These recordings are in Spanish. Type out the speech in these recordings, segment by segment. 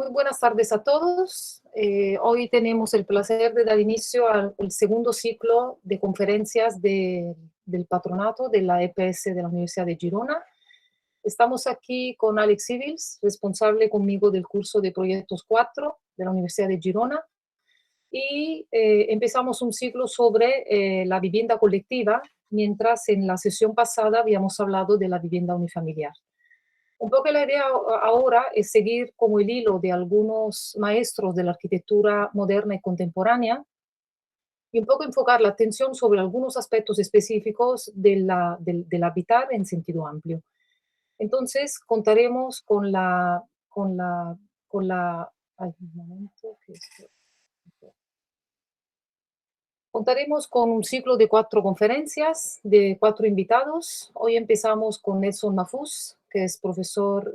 Muy buenas tardes a todos. Hoy tenemos el placer de dar inicio al segundo ciclo de conferencias del patronato de la EPS de la Universidad de Girona. Estamos aquí con Alex Civils, responsable conmigo del curso de Proyectos 4 de la Universidad de Girona. Y empezamos un ciclo sobre la vivienda colectiva, mientras en la sesión pasada habíamos hablado de la vivienda unifamiliar. Un poco la idea ahora es seguir como el hilo de algunos maestros de la arquitectura moderna y contemporánea y un poco enfocar la atención sobre algunos aspectos específicos del habitar en sentido amplio. Entonces, contaremos con ay, un momento, contaremos con un ciclo de 4 conferencias, de 4 invitados. Hoy empezamos con Edson Mafuz, que es profesor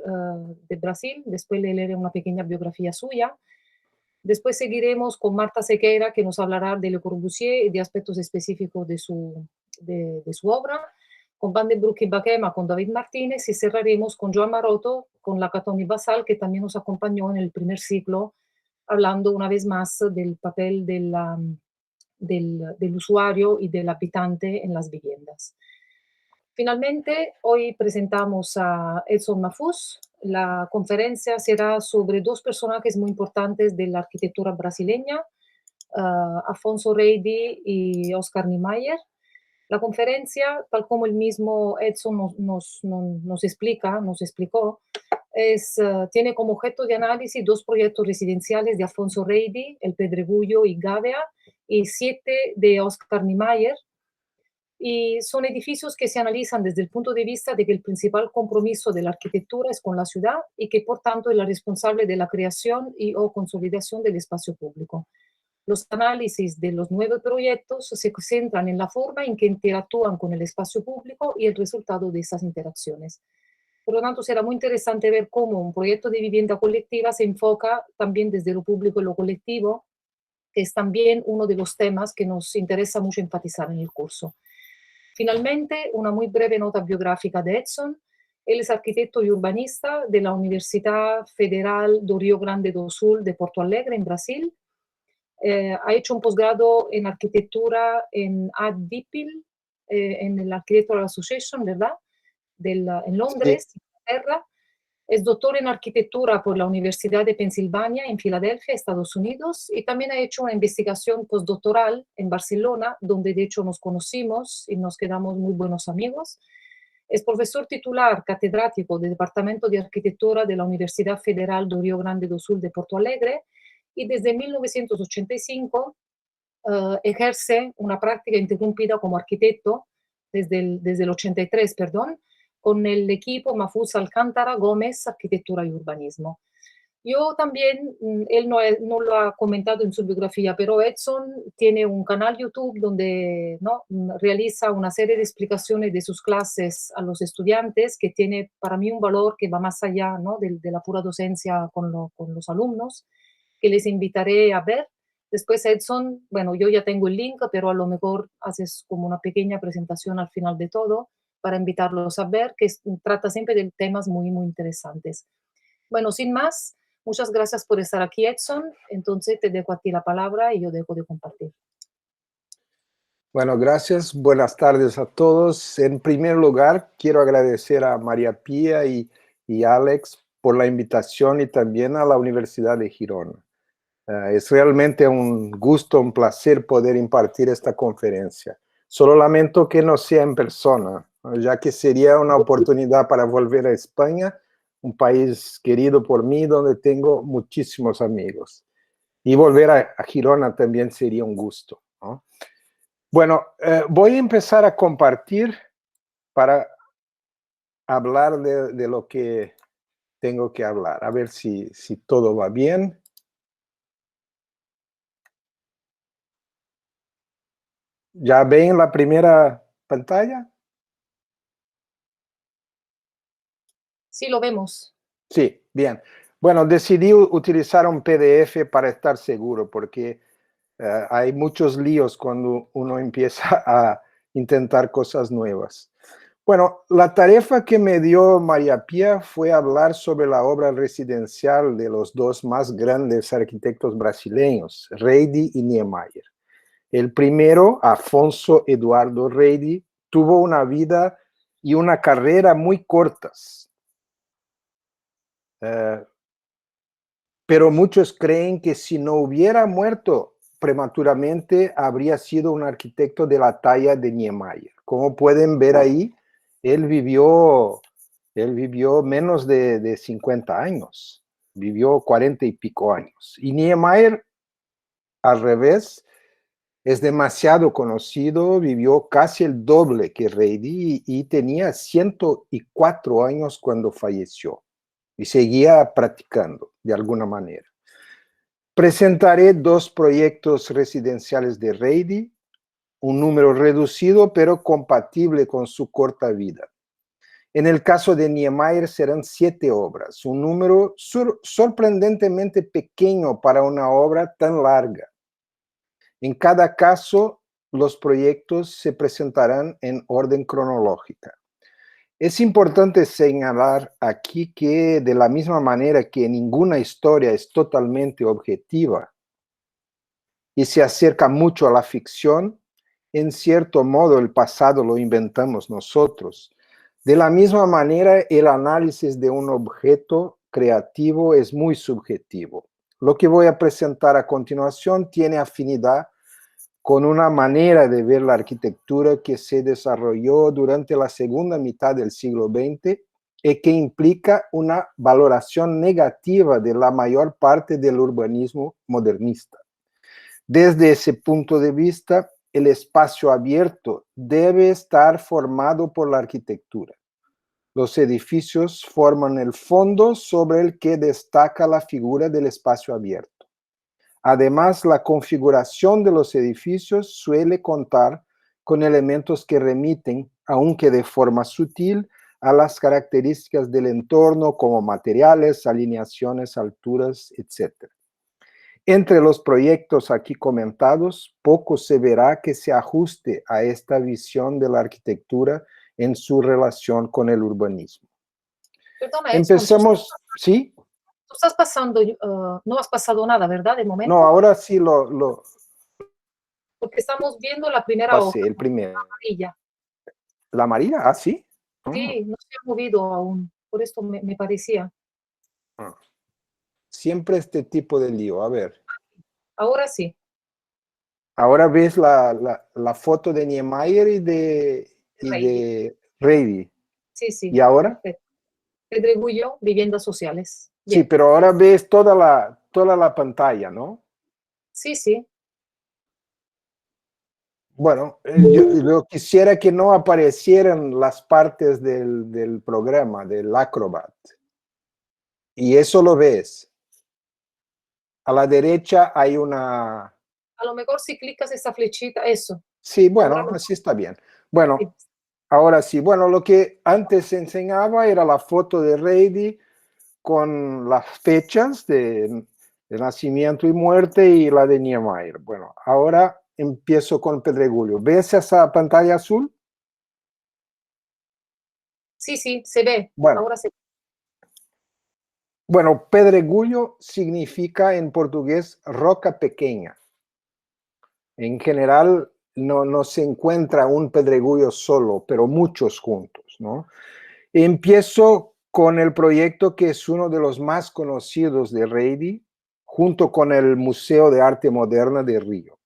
de Brasil. Después le leeré una pequeña biografía suya. Después seguiremos con Marta Sequeira, que nos hablará de Le Corbusier y de aspectos específicos de su obra. Con Van den Broek y Bakema, con David Martínez. Y cerraremos con Joan Maroto, con la Catomi Basal, que también nos acompañó en el primer ciclo, hablando una vez más del papel del usuario y del habitante en las viviendas. Finalmente, hoy presentamos a Edson Mafuz. La conferencia será sobre 2 personajes muy importantes de la arquitectura brasileña, Afonso Reidi y Oscar Niemeyer. La conferencia, tal como el mismo Edson nos explicó, tiene como objeto de análisis 2 proyectos residenciales de Afonso Reidi, El Pedregullo y Gávea, y 7 de Oscar Niemeyer, y son edificios que se analizan desde el punto de vista de que el principal compromiso de la arquitectura es con la ciudad y que por tanto es la responsable de la creación y o consolidación del espacio público. Los análisis de los 9 proyectos se centran en la forma en que interactúan con el espacio público y el resultado de esas interacciones. Por lo tanto, será muy interesante ver cómo un proyecto de vivienda colectiva se enfoca también desde lo público y lo colectivo, que es también uno de los temas que nos interesa mucho enfatizar en el curso. Finalmente, una muy breve nota biográfica de Edson. Él es arquitecto y urbanista de la Universidad Federal do Rio Grande do Sul de Porto Alegre, en Brasil. Ha hecho un posgrado en arquitectura en ADIPIL, en el Architectural Association, ¿verdad? En Londres, Sí. Inglaterra. Es doctor en arquitectura por la Universidad de Pensilvania en Filadelfia, Estados Unidos, y también ha hecho una investigación postdoctoral en Barcelona, donde de hecho nos conocimos y nos quedamos muy buenos amigos. Es profesor titular catedrático del Departamento de Arquitectura de la Universidad Federal do Rio Grande do Sul de Porto Alegre y desde 1985 ejerce una práctica interrumpida como arquitecto desde el 83, perdón, con el equipo Mafuz Alcántara Gómez, Arquitectura y Urbanismo. Yo también, él no lo ha comentado en su biografía, pero Edson tiene un canal YouTube donde realiza una serie de explicaciones de sus clases a los estudiantes que tiene para mí un valor que va más allá, ¿no?, de la pura docencia con los alumnos, que les invitaré a ver. Después Edson, bueno, yo ya tengo el link, pero a lo mejor haces como una pequeña presentación al final de todo para invitarlos a ver, que trata siempre de temas muy, muy interesantes. Bueno, sin más, muchas gracias por estar aquí, Edson. Entonces te dejo a ti la palabra y yo dejo de compartir. Bueno, gracias. Buenas tardes a todos. En primer lugar, quiero agradecer a María Pía y Alex por la invitación y también a la Universidad de Girona. Es realmente un gusto, un placer poder impartir esta conferencia. Solo lamento que no sea en persona, ya que sería una oportunidad para volver a España, un país querido por mí, donde tengo muchísimos amigos. Y volver a Girona también sería un gusto, ¿no? Bueno, voy a empezar a compartir para hablar de lo que tengo que hablar. A ver si todo va bien. ¿Ya ven la primera pantalla? Sí, lo vemos. Sí, bien. Bueno, decidí utilizar un PDF para estar seguro, porque hay muchos líos cuando uno empieza a intentar cosas nuevas. Bueno, la tarea que me dio María Pía fue hablar sobre la obra residencial de los dos más grandes arquitectos brasileños, Reide y Niemeyer. El primero, Afonso Eduardo Reide, tuvo una vida y una carrera muy cortas. Pero muchos creen que si no hubiera muerto prematuramente, habría sido un arquitecto de la talla de Niemeyer. Como pueden ver ahí, él vivió menos de 50 años, vivió 40 y pico años. Y Niemeyer, al revés, es demasiado conocido, vivió casi el doble que Reide y tenía 104 años cuando falleció y seguía practicando de alguna manera. Presentaré dos proyectos residenciales de Reide, un número reducido pero compatible con su corta vida. En el caso de Niemeyer serán 7 obras, un número sorprendentemente pequeño para una obra tan larga. En cada caso, los proyectos se presentarán en orden cronológica. Es importante señalar aquí que de la misma manera que ninguna historia es totalmente objetiva y se acerca mucho a la ficción, en cierto modo el pasado lo inventamos nosotros. De la misma manera, el análisis de un objeto creativo es muy subjetivo. Lo que voy a presentar a continuación tiene afinidad con una manera de ver la arquitectura que se desarrolló durante la segunda mitad del siglo XX y que implica una valoración negativa de la mayor parte del urbanismo modernista. Desde ese punto de vista, el espacio abierto debe estar formado por la arquitectura. Los edificios forman el fondo sobre el que destaca la figura del espacio abierto. Además, la configuración de los edificios suele contar con elementos que remiten, aunque de forma sutil, a las características del entorno como materiales, alineaciones, alturas, etc. Entre los proyectos aquí comentados, poco se verá que se ajuste a esta visión de la arquitectura en su relación con el urbanismo. Perdona, Edson, Empecemos, ¿sí? tú estás pasando, no has pasado nada, ¿verdad? De No, momento, ahora sí lo porque estamos viendo la primera hoja, pasé, el primero. amarilla. ¿La amarilla? Ah, sí. Sí, no se ha movido aún, por esto me parecía. Ah. Siempre este tipo de lío. A ver, Ahora sí. ahora ves la foto de Niemeyer y Reidi. de Reidi. Sí, sí, ¿Y ahora? perfecto. Pedregullo, viviendas sociales. Sí, Bien. pero ahora ves toda la pantalla, ¿no? Sí, sí. Bueno, yo quisiera que no aparecieran las partes del programa, del Acrobat. Y eso lo ves. A la derecha hay una... A lo mejor si clicas esa flechita, eso. Sí, Ahora bueno, lo así está bien. Bueno, sí. ahora sí. Bueno, lo que antes se enseñaba era la foto de Reidi con las fechas de nacimiento y muerte y la de Niemeyer. Bueno, ahora empiezo con Pedregullo. ¿Ves esa pantalla azul? Sí, sí, se ve. Bueno, Ahora se ve. bueno, Pedregullo significa en portugués roca pequeña. En general no se encuentra un pedregullo solo, pero muchos juntos, ¿no? Empiezo con el proyecto que es uno de los más conocidos de Reidi, junto con el Museo de Arte Moderna de Río.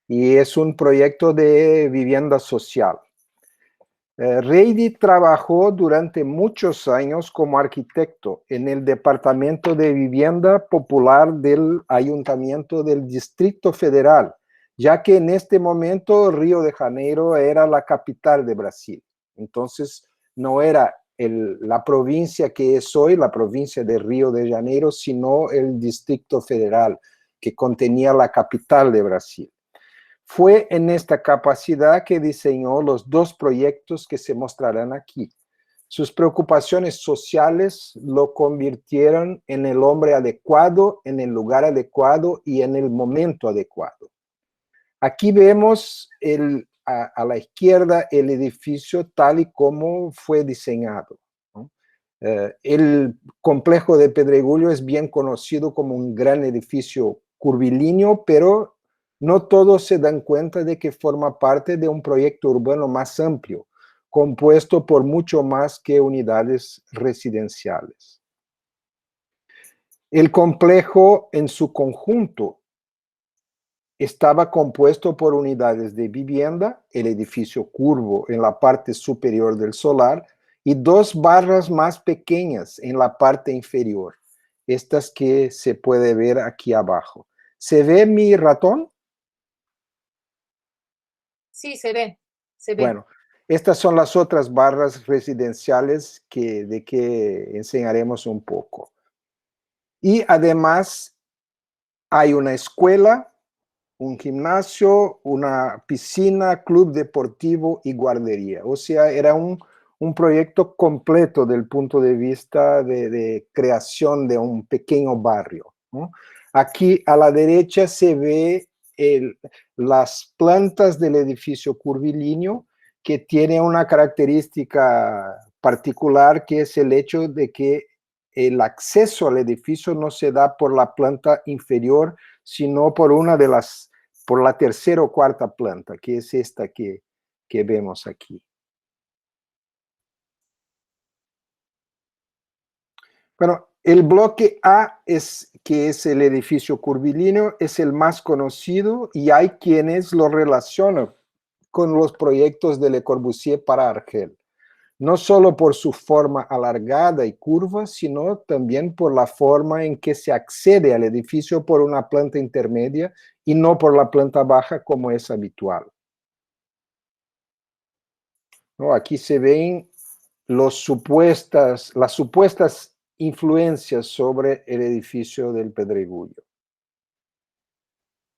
Y es un proyecto de vivienda social. Reidi trabajó durante muchos años como arquitecto en el Departamento de Vivienda Popular del Ayuntamiento del Distrito Federal, ya que en este momento Río de Janeiro era la capital de Brasil. Entonces, no era la provincia que es hoy, la provincia de Río de Janeiro, sino el Distrito Federal, que contenía la capital de Brasil. Fue en esta capacidad que diseñó los dos proyectos que se mostrarán aquí. Sus preocupaciones sociales lo convirtieron en el hombre adecuado, en el lugar adecuado y en el momento adecuado. Aquí vemos a la izquierda el edificio tal y como fue diseñado, ¿no? El complejo de Pedregullo es bien conocido como un gran edificio curvilíneo, pero no todos se dan cuenta de que forma parte de un proyecto urbano más amplio, compuesto por mucho más que unidades residenciales. El complejo en su conjunto estaba compuesto por unidades de vivienda, el edificio curvo en la parte superior del solar y dos barras más pequeñas en la parte inferior, estas que se puede ver aquí abajo. ¿Se ve mi ratón? Sí, se ve, se ve. Bueno, estas son las otras barras residenciales de que enseñaremos un poco. Y además hay una escuela, un gimnasio, una piscina, club deportivo y guardería. O sea, era un proyecto completo del punto de vista de creación de un pequeño barrio, ¿no? Aquí a la derecha se ve las plantas del edificio curvilíneo, que tiene una característica particular, que es el hecho de que el acceso al edificio no se da por la planta inferior, sino por por la tercera o cuarta planta, que es esta que vemos aquí. Bueno, el bloque A, que es el edificio curvilíneo, es el más conocido y hay quienes lo relacionan con los proyectos de Le Corbusier para Argel. No solo por su forma alargada y curva, sino también por la forma en que se accede al edificio por una planta intermedia y no por la planta baja como es habitual, ¿no? Aquí se ven las supuestas influencias sobre el edificio del Pedregullo.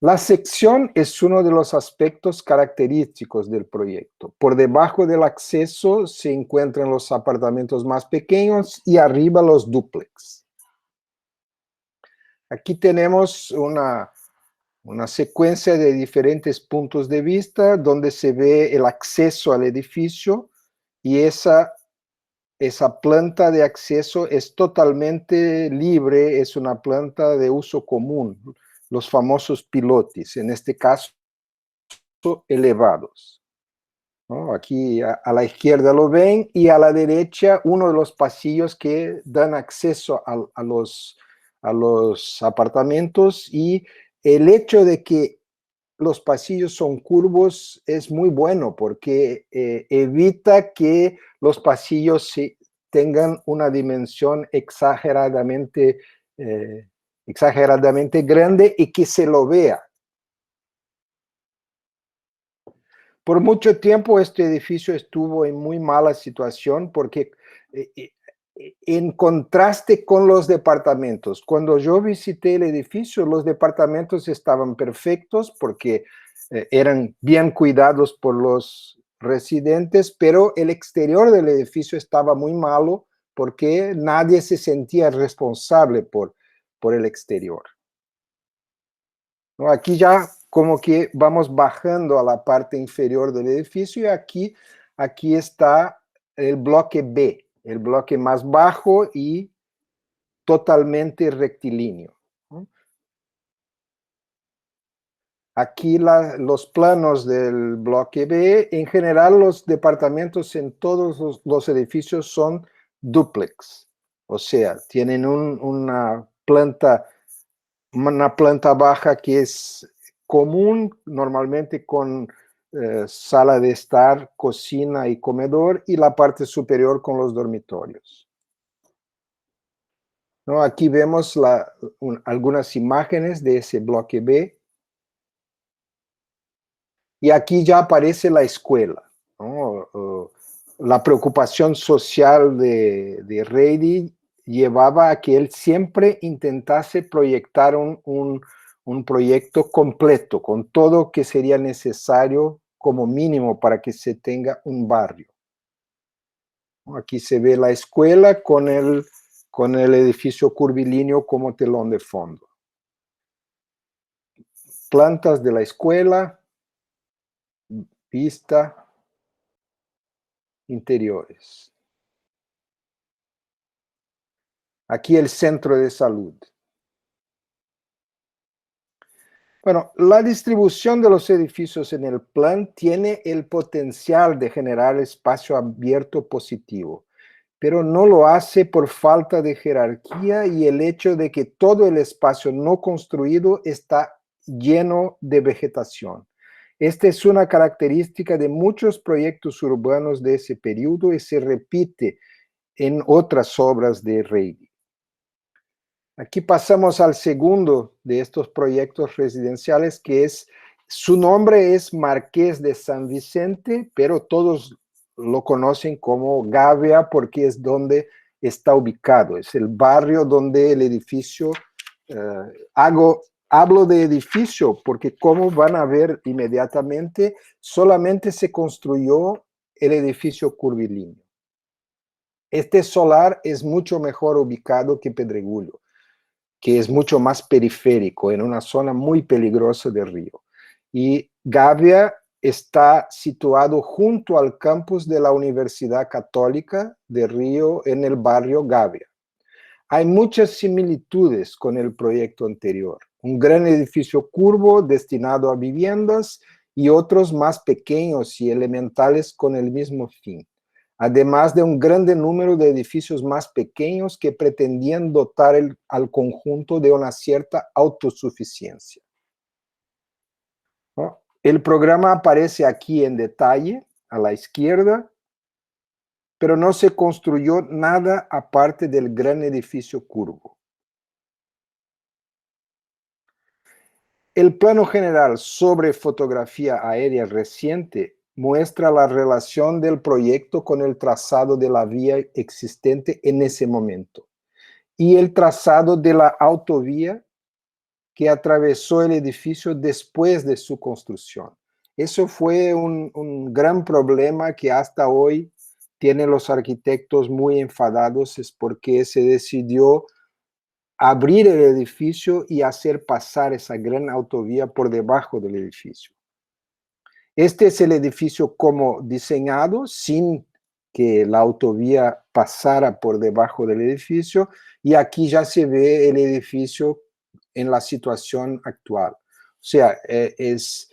La sección es uno de los aspectos característicos del proyecto. Por debajo del acceso se encuentran los apartamentos más pequeños y arriba los dúplex. Aquí tenemos una secuencia de diferentes puntos de vista donde se ve el acceso al edificio y esa planta de acceso es totalmente libre, es una planta de uso común, los famosos pilotis, en este caso elevados, ¿no? Aquí a la izquierda lo ven y a la derecha uno de los pasillos que dan acceso a los apartamentos, y el hecho de que los pasillos son curvos es muy bueno porque evita que los pasillos tengan una dimensión exageradamente grande y que se lo vea. Por mucho tiempo este edificio estuvo en muy mala situación porque en contraste con los departamentos, cuando yo visité el edificio, los departamentos estaban perfectos porque eran bien cuidados por los residentes, pero el exterior del edificio estaba muy malo porque nadie se sentía responsable por el exterior, ¿no? Aquí ya como que vamos bajando a la parte inferior del edificio y aquí está el bloque B, el bloque más bajo y totalmente rectilíneo, ¿no? Aquí los planos del bloque B, en general los departamentos en todos los edificios son dúplex, o sea, tienen una planta baja que es común, normalmente con sala de estar, cocina y comedor, y la parte superior con los dormitorios, ¿no? Aquí vemos algunas imágenes de ese bloque B, y aquí ya aparece la escuela, ¿no? La preocupación social de Reidy llevaba a que él siempre intentase proyectar un proyecto completo, con todo que sería necesario como mínimo para que se tenga un barrio. Aquí se ve la escuela con el edificio curvilíneo como telón de fondo. Plantas de la escuela, Vista, interiores. Aquí el centro de salud. Bueno, la distribución de los edificios en el plan tiene el potencial de generar espacio abierto positivo, pero no lo hace por falta de jerarquía y el hecho de que todo el espacio no construido está lleno de vegetación. Esta es una característica de muchos proyectos urbanos de ese periodo y se repite en otras obras de Reidy. Aquí pasamos al segundo de estos proyectos residenciales, que es, su nombre es Marqués de San Vicente, pero todos lo conocen como Gavia porque es donde está ubicado, es el barrio donde el edificio, hablo de edificio porque como van a ver inmediatamente, solamente se construyó el edificio curvilíneo. Este solar es mucho mejor ubicado que Pedregulho, que es mucho más periférico, en una zona muy peligrosa del río. Y Gavia está situado junto al campus de la Universidad Católica de Río en el barrio Gavia. Hay muchas similitudes con el proyecto anterior. Un gran edificio curvo destinado a viviendas y otros más pequeños y elementales con el mismo fin, además de un grande número de edificios más pequeños que pretendían dotar al conjunto de una cierta autosuficiencia, ¿no? El programa aparece aquí en detalle, a la izquierda, pero no se construyó nada aparte del gran edificio curvo. El plano general sobre fotografía aérea reciente muestra la relación del proyecto con el trazado de la vía existente en ese momento y el trazado de la autovía que atravesó el edificio después de su construcción. Eso fue un gran problema que hasta hoy tienen los arquitectos muy enfadados, es porque se decidió abrir el edificio y hacer pasar esa gran autovía por debajo del edificio. Este es el edificio como diseñado, sin que la autovía pasara por debajo del edificio, y aquí ya se ve el edificio en la situación actual. O sea, es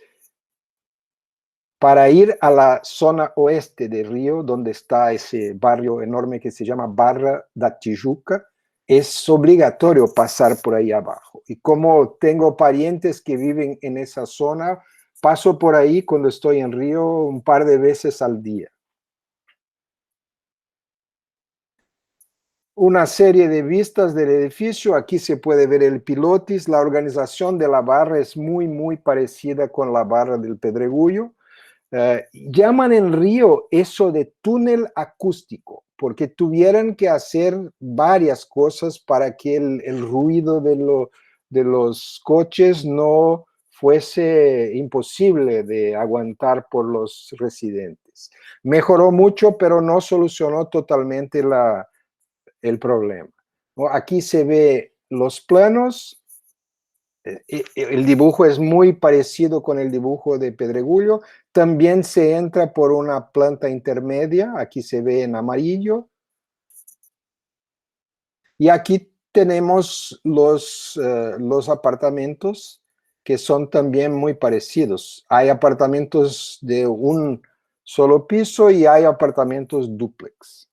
para ir a la zona oeste de Río, donde está ese barrio enorme que se llama Barra da Tijuca, es obligatorio pasar por ahí abajo. Y como tengo parientes que viven en esa zona, paso por ahí cuando estoy en Río un par de veces al día. Una serie de vistas del edificio. Aquí se puede ver el pilotis. La organización de la barra es muy parecida con la barra del Pedregulho. Llaman en Río eso de túnel acústico, porque tuvieran que hacer varias cosas para que el ruido de los coches no fuese imposible de aguantar por los residentes. Mejoró mucho, pero no solucionó totalmente el problema. Aquí se ve los planos. El dibujo es muy parecido con el dibujo de Pedregulho. También se entra por una planta intermedia, aquí se ve en amarillo. Y aquí tenemos los apartamentos que son también muy parecidos. Hay apartamentos de un solo piso y hay apartamentos dúplex.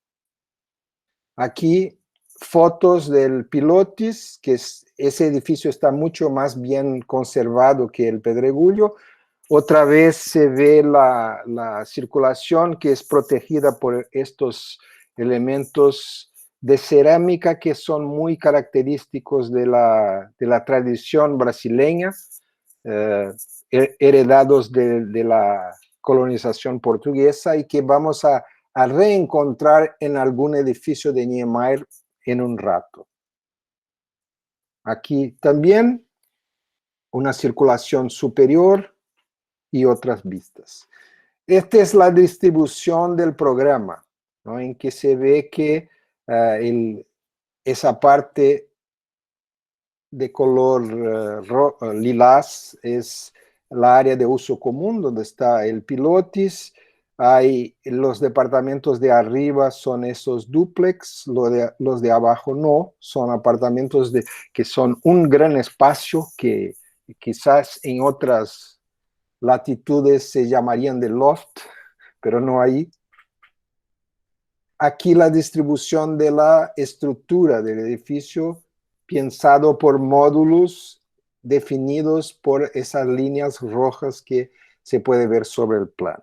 Aquí fotos del Pilotis, que ese edificio está mucho más bien conservado que el Pedregulho. Otra vez se ve la circulación que es protegida por estos elementos de cerámica que son muy característicos de la tradición brasileña, heredados de la colonización portuguesa y que vamos a reencontrar en algún edificio de Niemeyer en un rato. Aquí también una circulación superior y otras vistas. Esta es la distribución del programa, ¿no? En que se ve que esa parte de color lilás es la área de uso común, donde está el pilotis. Hay los departamentos de arriba, son esos dúplex, los de abajo no, son apartamentos que son un gran espacio que quizás en otras latitudes se llamarían de loft, pero no ahí. Aquí la distribución de la estructura del edificio pensado por módulos definidos por esas líneas rojas que se puede ver sobre el plano.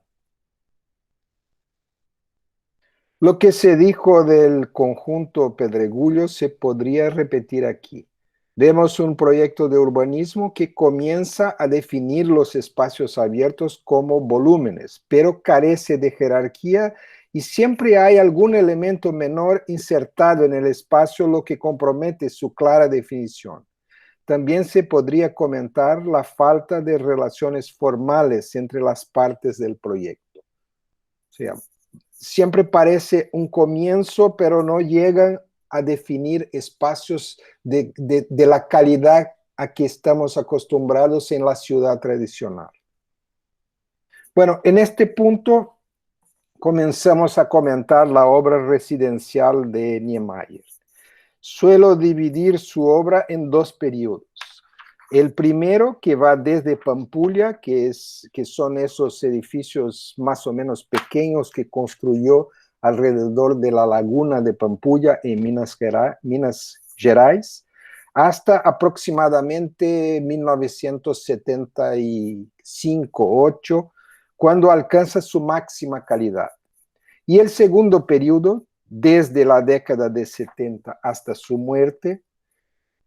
Lo que se dijo del conjunto Pedregullo se podría repetir aquí. Vemos un proyecto de urbanismo que comienza a definir los espacios abiertos como volúmenes, pero carece de jerarquía y siempre hay algún elemento menor insertado en el espacio, lo que compromete su clara definición. También se podría comentar la falta de relaciones formales entre las partes del proyecto. O sea, siempre parece un comienzo, pero no llegan a definir espacios de la calidad a que estamos acostumbrados en la ciudad tradicional. Bueno, en este punto comenzamos a comentar la obra residencial de Niemeyer. Suelo dividir su obra en dos periodos. El primero, que va desde Pampulha, que son esos edificios más o menos pequeños que construyó alrededor de la laguna de Pampulha en Minas Gerais, hasta aproximadamente 1975-8, cuando alcanza su máxima calidad. Y el segundo periodo, desde la década de 70 hasta su muerte,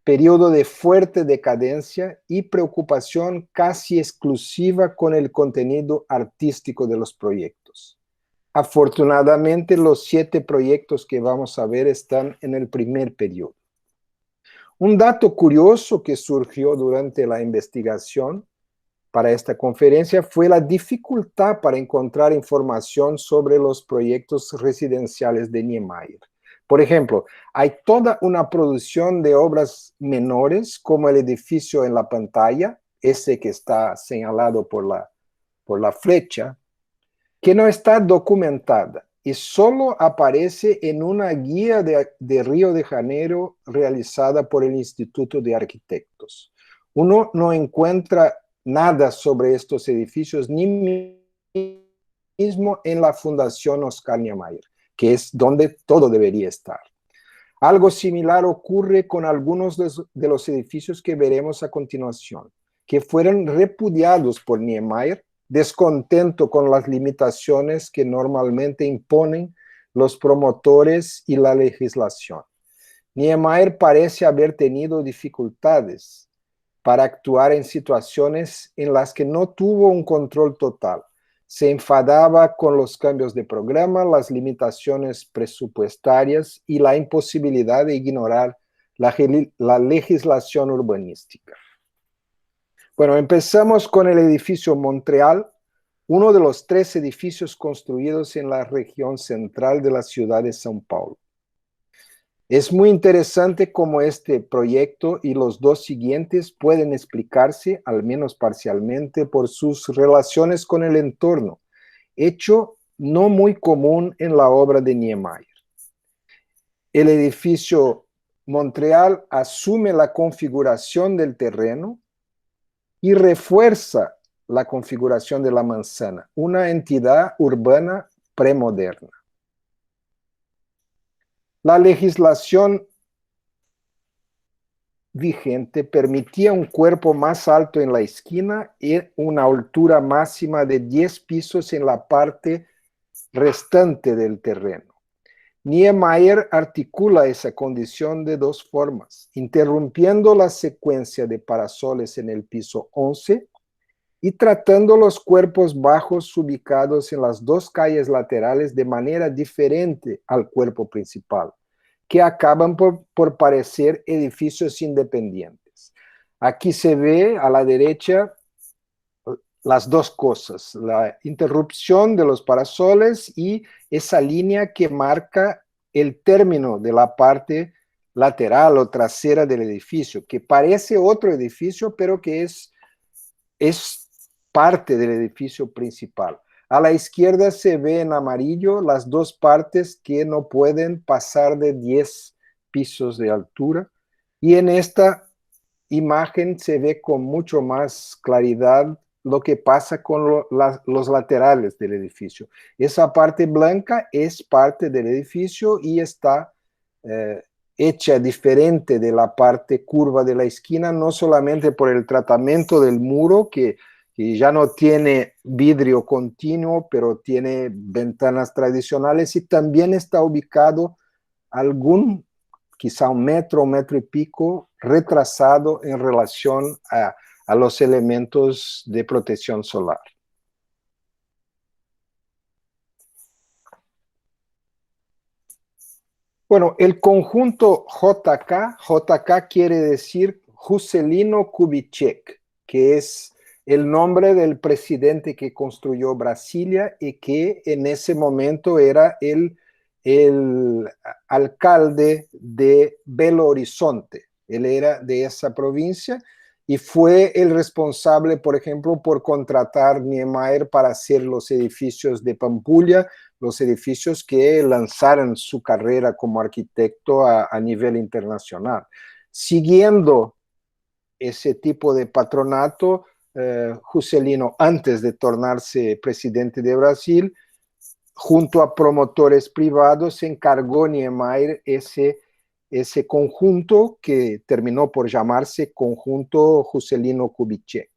periodo de fuerte decadencia y preocupación casi exclusiva con el contenido artístico de los proyectos. Afortunadamente, los 7 proyectos que vamos a ver están en el primer periodo. Un dato curioso que surgió durante la investigación para esta conferencia fue la dificultad para encontrar información sobre los proyectos residenciales de Niemeyer. Por ejemplo, hay toda una producción de obras menores, como el edificio en la pantalla, ese que está señalado por la flecha, que no está documentada y solo aparece en una guía de Río de Janeiro realizada por el Instituto de Arquitectos. Uno no encuentra nada sobre estos edificios, ni mismo en la Fundación Oscar Niemeyer, que es donde todo debería estar. Algo similar ocurre con algunos de los edificios que veremos a continuación, que fueron repudiados por Niemeyer, descontento con las limitaciones que normalmente imponen los promotores y la legislación. Niemeyer parece haber tenido dificultades para actuar en situaciones en las que no tuvo un control total. Se enfadaba con los cambios de programa, las limitaciones presupuestarias y la imposibilidad de ignorar la legislación urbanística. Bueno, empezamos con el edificio Montreal, uno de los 3 edificios construidos en la región central de la ciudad de São Paulo. Es muy interesante cómo este proyecto y los 2 siguientes pueden explicarse, al menos parcialmente, por sus relaciones con el entorno, hecho no muy común en la obra de Niemeyer. El edificio Montreal asume la configuración del terreno y refuerza la configuración de la manzana, una entidad urbana premoderna. La legislación vigente permitía un cuerpo más alto en la esquina y una altura máxima de 10 pisos en la parte restante del terreno. Niemeyer articula esa condición de 2 formas, interrumpiendo la secuencia de parasoles en el piso 11 y tratando los cuerpos bajos ubicados en las 2 calles laterales de manera diferente al cuerpo principal, que acaban por parecer edificios independientes. Aquí se ve a la derecha las 2 cosas, la interrupción de los parasoles y esa línea que marca el término de la parte lateral o trasera del edificio, que parece otro edificio, pero que es parte del edificio principal. A la izquierda se ve en amarillo las dos partes que no pueden pasar de 10 pisos de altura. Y en esta imagen se ve con mucho más claridad lo que pasa con los laterales del edificio. Esa parte blanca es parte del edificio y está hecha diferente de la parte curva de la esquina, no solamente por el tratamiento del muro, que ya no tiene vidrio continuo, pero tiene ventanas tradicionales, y también está ubicado quizá un metro y pico, retrasado en relación a los elementos de protección solar. Bueno, el conjunto JK quiere decir Juscelino Kubitschek, que es el nombre del presidente que construyó Brasilia y que en ese momento era el alcalde de Belo Horizonte. Él era de esa provincia y fue el responsable, por ejemplo, por contratar Niemeyer para hacer los edificios de Pampulha, los edificios que lanzaron su carrera como arquitecto a nivel internacional. Siguiendo ese tipo de patronato, Juscelino, antes de tornarse presidente de Brasil, junto a promotores privados, se encargó Niemeyer ese conjunto que terminó por llamarse Conjunto Juscelino Kubitschek.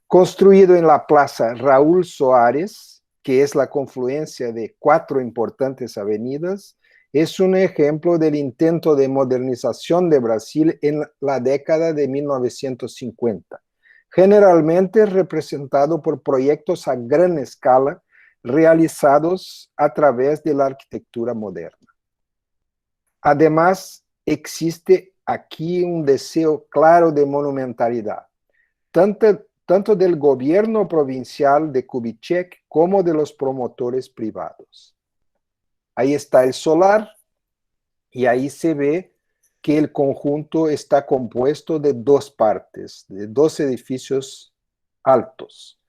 Construido en la Plaza Raúl Soares, que es la confluencia de 4 importantes avenidas, es un ejemplo del intento de modernización de Brasil en la década de 1950, generalmente representado por proyectos a gran escala realizados a través de la arquitectura moderna. Además, existe aquí un deseo claro de monumentalidad, tanto del gobierno provincial de Kubitschek como de los promotores privados. Ahí está el solar y ahí se ve que el conjunto está compuesto de 2 partes, de 2 edificios altos.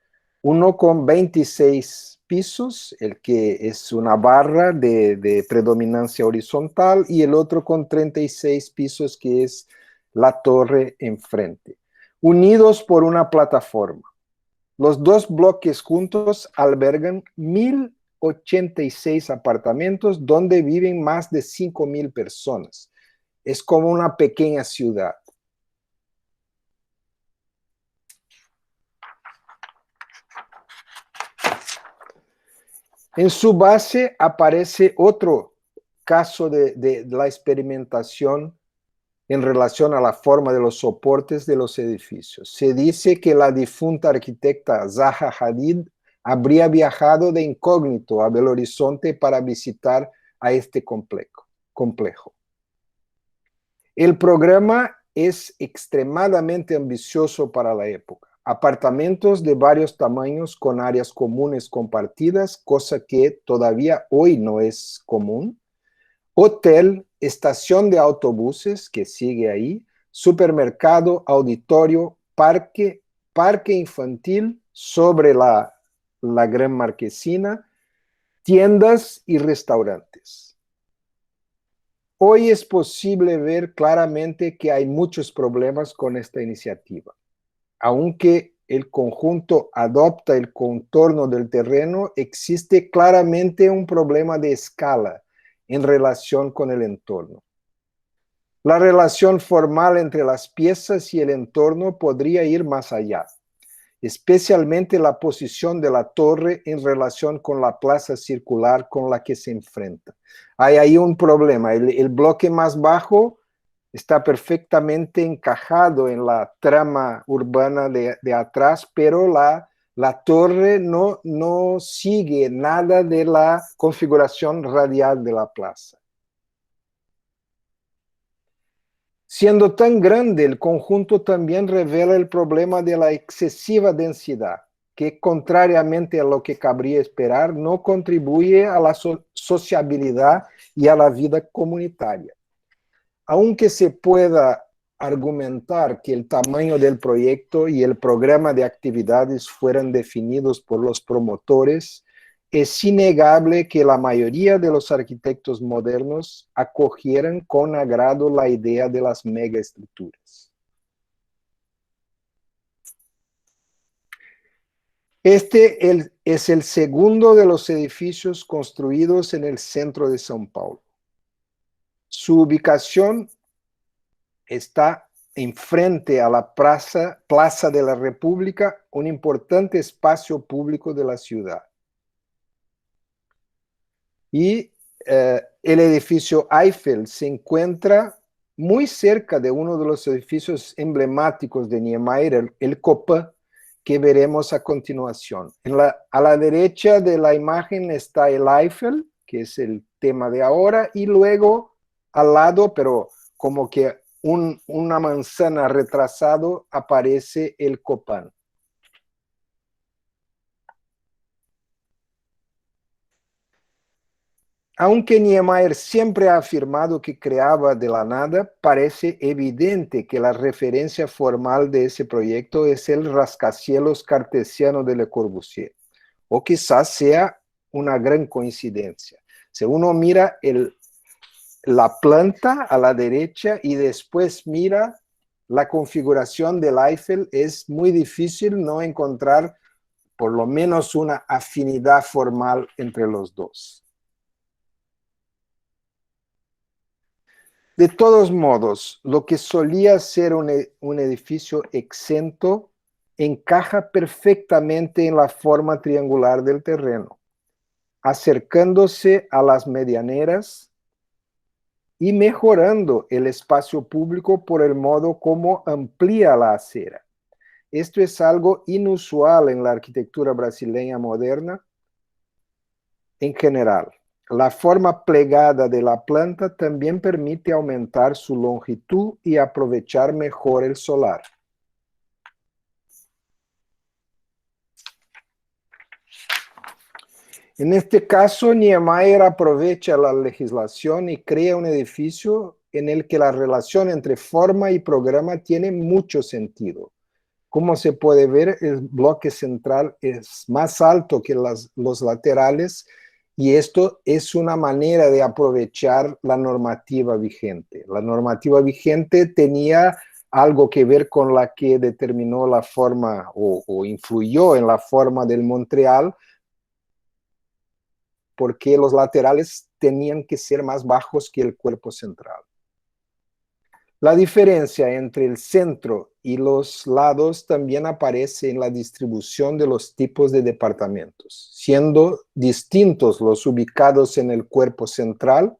Uno con 26 pisos, el que es una barra de predominancia horizontal, y el otro con 36 pisos, que es la torre enfrente, unidos por una plataforma. Los 2 bloques juntos albergan 1.086 apartamentos donde viven más de 5.000 personas. Es como una pequeña ciudad. En su base aparece otro caso de la experimentación en relación a la forma de los soportes de los edificios. Se dice que la difunta arquitecta Zaha Hadid habría viajado de incógnito a Belo Horizonte para visitar a este complejo. El programa es extremadamente ambicioso para la época. Apartamentos de varios tamaños con áreas comunes compartidas, cosa que todavía hoy no es común. Hotel, estación de autobuses, que sigue ahí, supermercado, auditorio, parque infantil sobre la Gran Marquesina, tiendas y restaurantes. Hoy es posible ver claramente que hay muchos problemas con esta iniciativa. Aunque el conjunto adopta el contorno del terreno, existe claramente un problema de escala en relación con el entorno. La relación formal entre las piezas y el entorno podría ir más allá, especialmente la posición de la torre en relación con la plaza circular con la que se enfrenta. Hay ahí un problema. El bloque más bajo está perfectamente encajado en la trama urbana de atrás, pero la torre no sigue nada de la configuración radial de la plaza. Siendo tan grande, el conjunto también revela el problema de la excesiva densidad, que contrariamente a lo que cabría esperar, no contribuye a la sociabilidad y a la vida comunitaria. Aunque se pueda argumentar que el tamaño del proyecto y el programa de actividades fueran definidos por los promotores, es innegable que la mayoría de los arquitectos modernos acogieran con agrado la idea de las megaestructuras. Este es el segundo de los edificios construidos en el centro de São Paulo. Su ubicación está enfrente a la Plaza de la República, un importante espacio público de la ciudad. Y el edificio Eiffel se encuentra muy cerca de uno de los edificios emblemáticos de Niemeyer, el Copan, que veremos a continuación. A la derecha de la imagen está el Eiffel, que es el tema de ahora, y luego al lado, pero como que una manzana retrasado, aparece el Copan. Aunque Niemeyer siempre ha afirmado que creaba de la nada, parece evidente que la referencia formal de ese proyecto es el rascacielos cartesiano de Le Corbusier, o quizás sea una gran coincidencia. Si uno mira la planta a la derecha y después mira la configuración del Eiffel, es muy difícil no encontrar por lo menos una afinidad formal entre los dos. De todos modos, lo que solía ser un edificio exento encaja perfectamente en la forma triangular del terreno, acercándose a las medianeras y mejorando el espacio público por el modo como amplía la acera. Esto es algo inusual en la arquitectura brasileña moderna en general. La forma plegada de la planta también permite aumentar su longitud y aprovechar mejor el solar. En este caso, Niemeyer aprovecha la legislación y crea un edificio en el que la relación entre forma y programa tiene mucho sentido. Como se puede ver, el bloque central es más alto que los laterales, y esto es una manera de aprovechar la normativa vigente. La normativa vigente tenía algo que ver con la que determinó la forma o influyó en la forma del Montreal, porque los laterales tenían que ser más bajos que el cuerpo central. La diferencia entre el centro y los lados también aparece en la distribución de los tipos de departamentos, siendo distintos los ubicados en el cuerpo central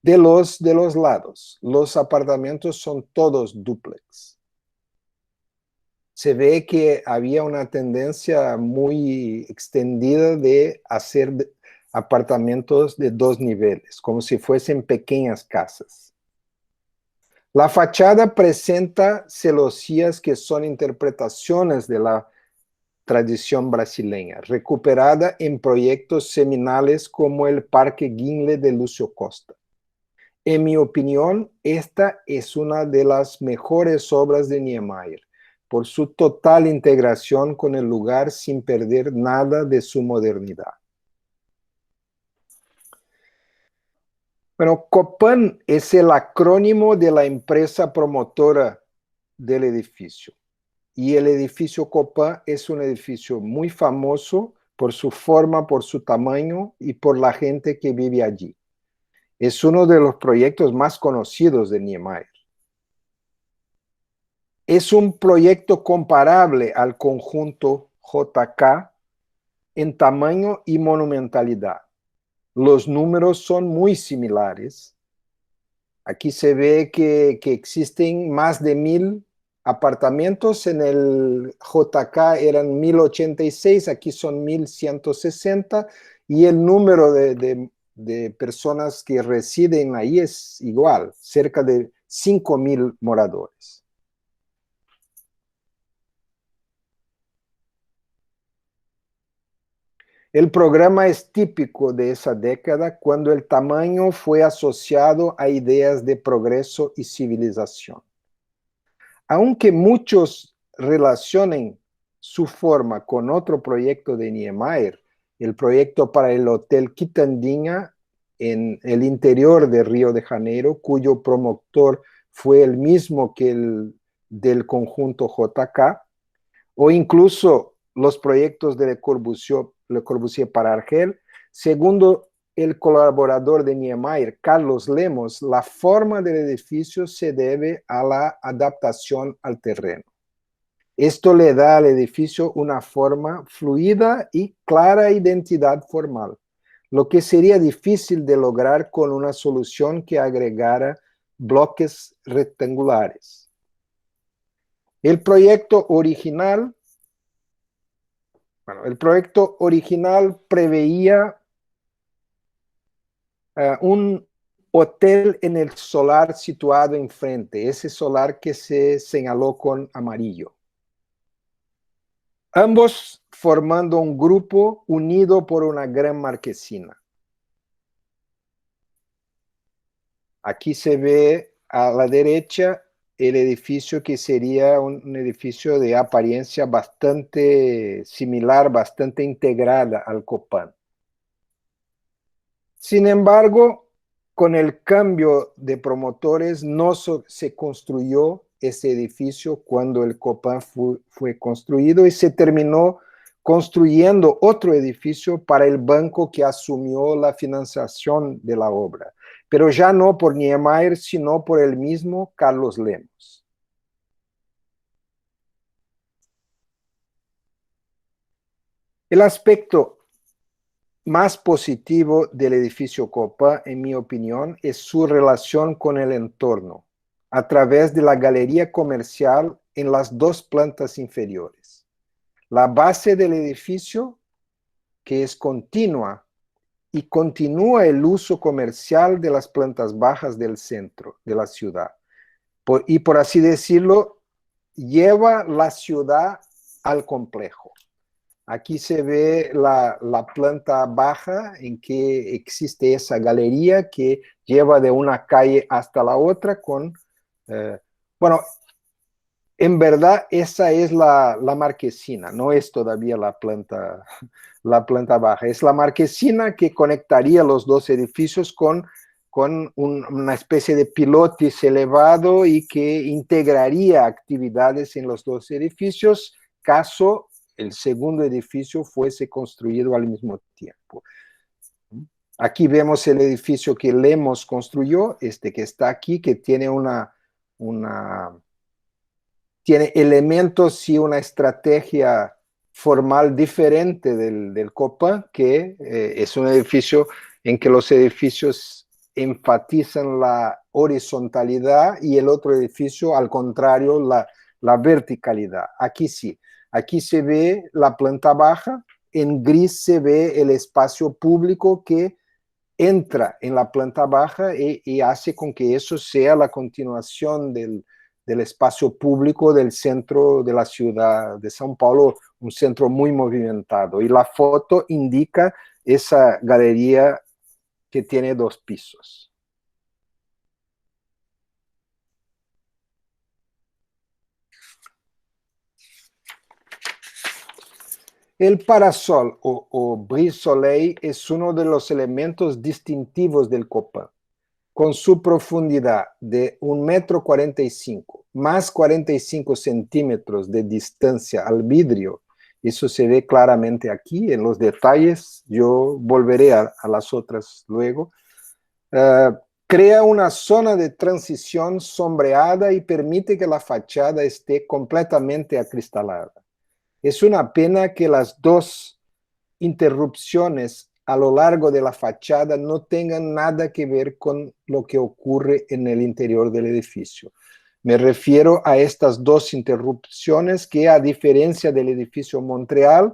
de los lados. Los apartamentos son todos dúplex. Se ve que había una tendencia muy extendida de hacer apartamentos de 2 niveles, como si fuesen pequeñas casas. La fachada presenta celosías que son interpretaciones de la tradición brasileña, recuperada en proyectos seminales como el Parque Guinle de Lúcio Costa. En mi opinión, esta es una de las mejores obras de Niemeyer, por su total integración con el lugar sin perder nada de su modernidad. Bueno, Copan es el acrónimo de la empresa promotora del edificio. Y el edificio Copan es un edificio muy famoso por su forma, por su tamaño y por la gente que vive allí. Es uno de los proyectos más conocidos de Niemeyer. Es un proyecto comparable al conjunto JK en tamaño y monumentalidad. Los números son muy similares. Aquí se ve que existen más de 1000 apartamentos. En el JK eran 1086, aquí son 1160, y el número de personas que residen ahí es igual, cerca de 5000 moradores. El programa es típico de esa década, cuando el tamaño fue asociado a ideas de progreso y civilización. Aunque muchos relacionen su forma con otro proyecto de Niemeyer, el proyecto para el Hotel Quitandinha en el interior de Río de Janeiro, cuyo promotor fue el mismo que el del conjunto JK, o incluso los proyectos de Le Corbusier para Argel, segundo el colaborador de Niemeyer, Carlos Lemos, la forma del edificio se debe a la adaptación al terreno. Esto le da al edificio una forma fluida y clara identidad formal, lo que sería difícil de lograr con una solución que agregara bloques rectangulares. El proyecto original preveía un hotel en el solar situado enfrente, ese solar que se señaló con amarillo. Ambos formando un grupo unido por una gran marquesina. Aquí se ve a la derecha el edificio que sería un edificio de apariencia bastante similar, bastante integrada al Copan. Sin embargo, con el cambio de promotores no se construyó ese edificio cuando el Copan fue construido y se terminó construyendo otro edificio para el banco que asumió la financiación de la obra, pero ya no por Niemeyer, sino por el mismo Carlos Lemos. El aspecto más positivo del edificio Copa, en mi opinión, es su relación con el entorno, a través de la galería comercial en las dos plantas inferiores. La base del edificio, que es continua, y continúa el uso comercial de las plantas bajas del centro de la ciudad. Y por así decirlo, lleva la ciudad al complejo. Aquí se ve la planta baja en que existe esa galería que lleva de una calle hasta la otra con, bueno, en verdad esa es la marquesina, no es todavía la planta baja, es la marquesina que conectaría los dos edificios con una especie de pilotis elevado y que integraría actividades en los dos edificios, caso el segundo edificio fuese construido al mismo tiempo. Aquí vemos el edificio que Lemos construyó, este que está aquí, que tiene tiene elementos y una estrategia formal diferente del Copa, que es un edificio en que los edificios enfatizan la horizontalidad y el otro edificio, al contrario, la verticalidad. Aquí sí. Aquí se ve la planta baja, en gris se ve el espacio público que entra en la planta baja y hace con que eso sea la continuación del espacio público del centro de la ciudad de São Paulo, un centro muy movimentado. Y la foto indica esa galería que tiene 2 pisos. El parasol o brise-soleil es uno de los elementos distintivos del Copan, con su profundidad de 1,45 m, más 45 centímetros de distancia al vidrio. Eso se ve claramente aquí en los detalles. Yo volveré a las otras luego. Crea una zona de transición sombreada y permite que la fachada esté completamente acristalada. Es una pena que las dos interrupciones a lo largo de la fachada no tengan nada que ver con lo que ocurre en el interior del edificio. Me refiero a estas dos interrupciones que, a diferencia del edificio Montreal,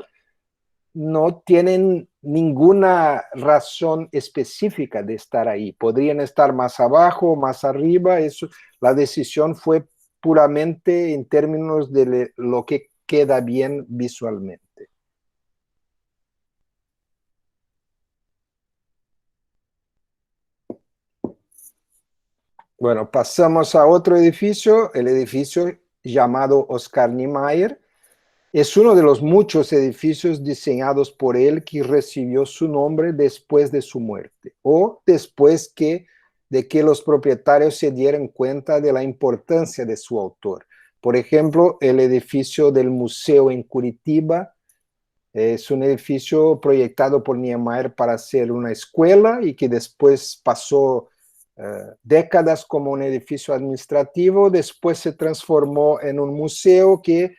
no tienen ninguna razón específica de estar ahí. Podrían estar más abajo, más arriba. Eso, la decisión fue puramente en términos de lo que queda bien visualmente. Bueno, pasamos a otro edificio, el edificio llamado Oscar Niemeyer. Es uno de los muchos edificios diseñados por él que recibió su nombre después de su muerte o después de que los propietarios se dieran cuenta de la importancia de su autor. Por ejemplo, el edificio del museo en Curitiba es un edificio proyectado por Niemeyer para ser una escuela y que después pasó décadas como un edificio administrativo, después se transformó en un museo que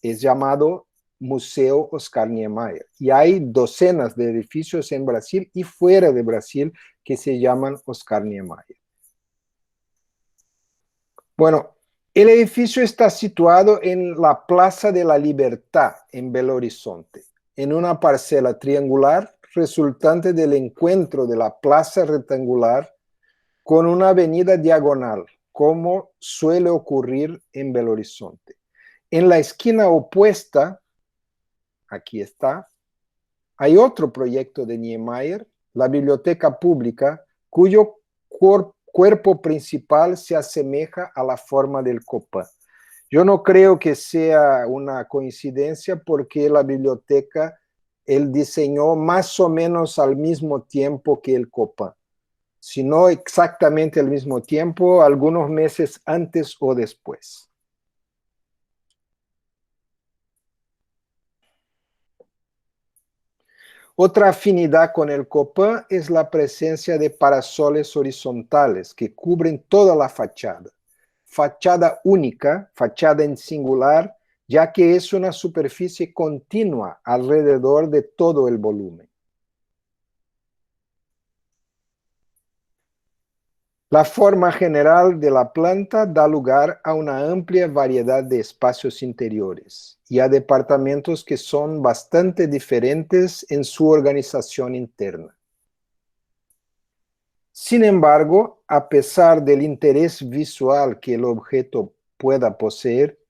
es llamado Museo Oscar Niemeyer. Y hay docenas de edificios en Brasil y fuera de Brasil que se llaman Oscar Niemeyer. Bueno, el edificio está situado en la Plaza de la Libertad, en Belo Horizonte, en una parcela triangular resultante del encuentro de la plaza rectangular con una avenida diagonal, como suele ocurrir en Belo Horizonte. En la esquina opuesta, aquí está, hay otro proyecto de Niemeyer, la Biblioteca Pública, cuyo cuerpo principal se asemeja a la forma del Copan. Yo no creo que sea una coincidencia porque la biblioteca él diseñó más o menos al mismo tiempo que el Copan, si no exactamente al mismo tiempo, algunos meses antes o después. Otra afinidad con el Copan es la presencia de parasoles horizontales que cubren toda la fachada. Fachada única, fachada en singular, ya que es una superficie continua alrededor de todo el volumen. La forma general de la planta da lugar a una amplia variedad de espacios interiores y a departamentos que son bastante diferentes en su organización interna. Sin embargo, a pesar del interés visual que el objeto pueda poseer,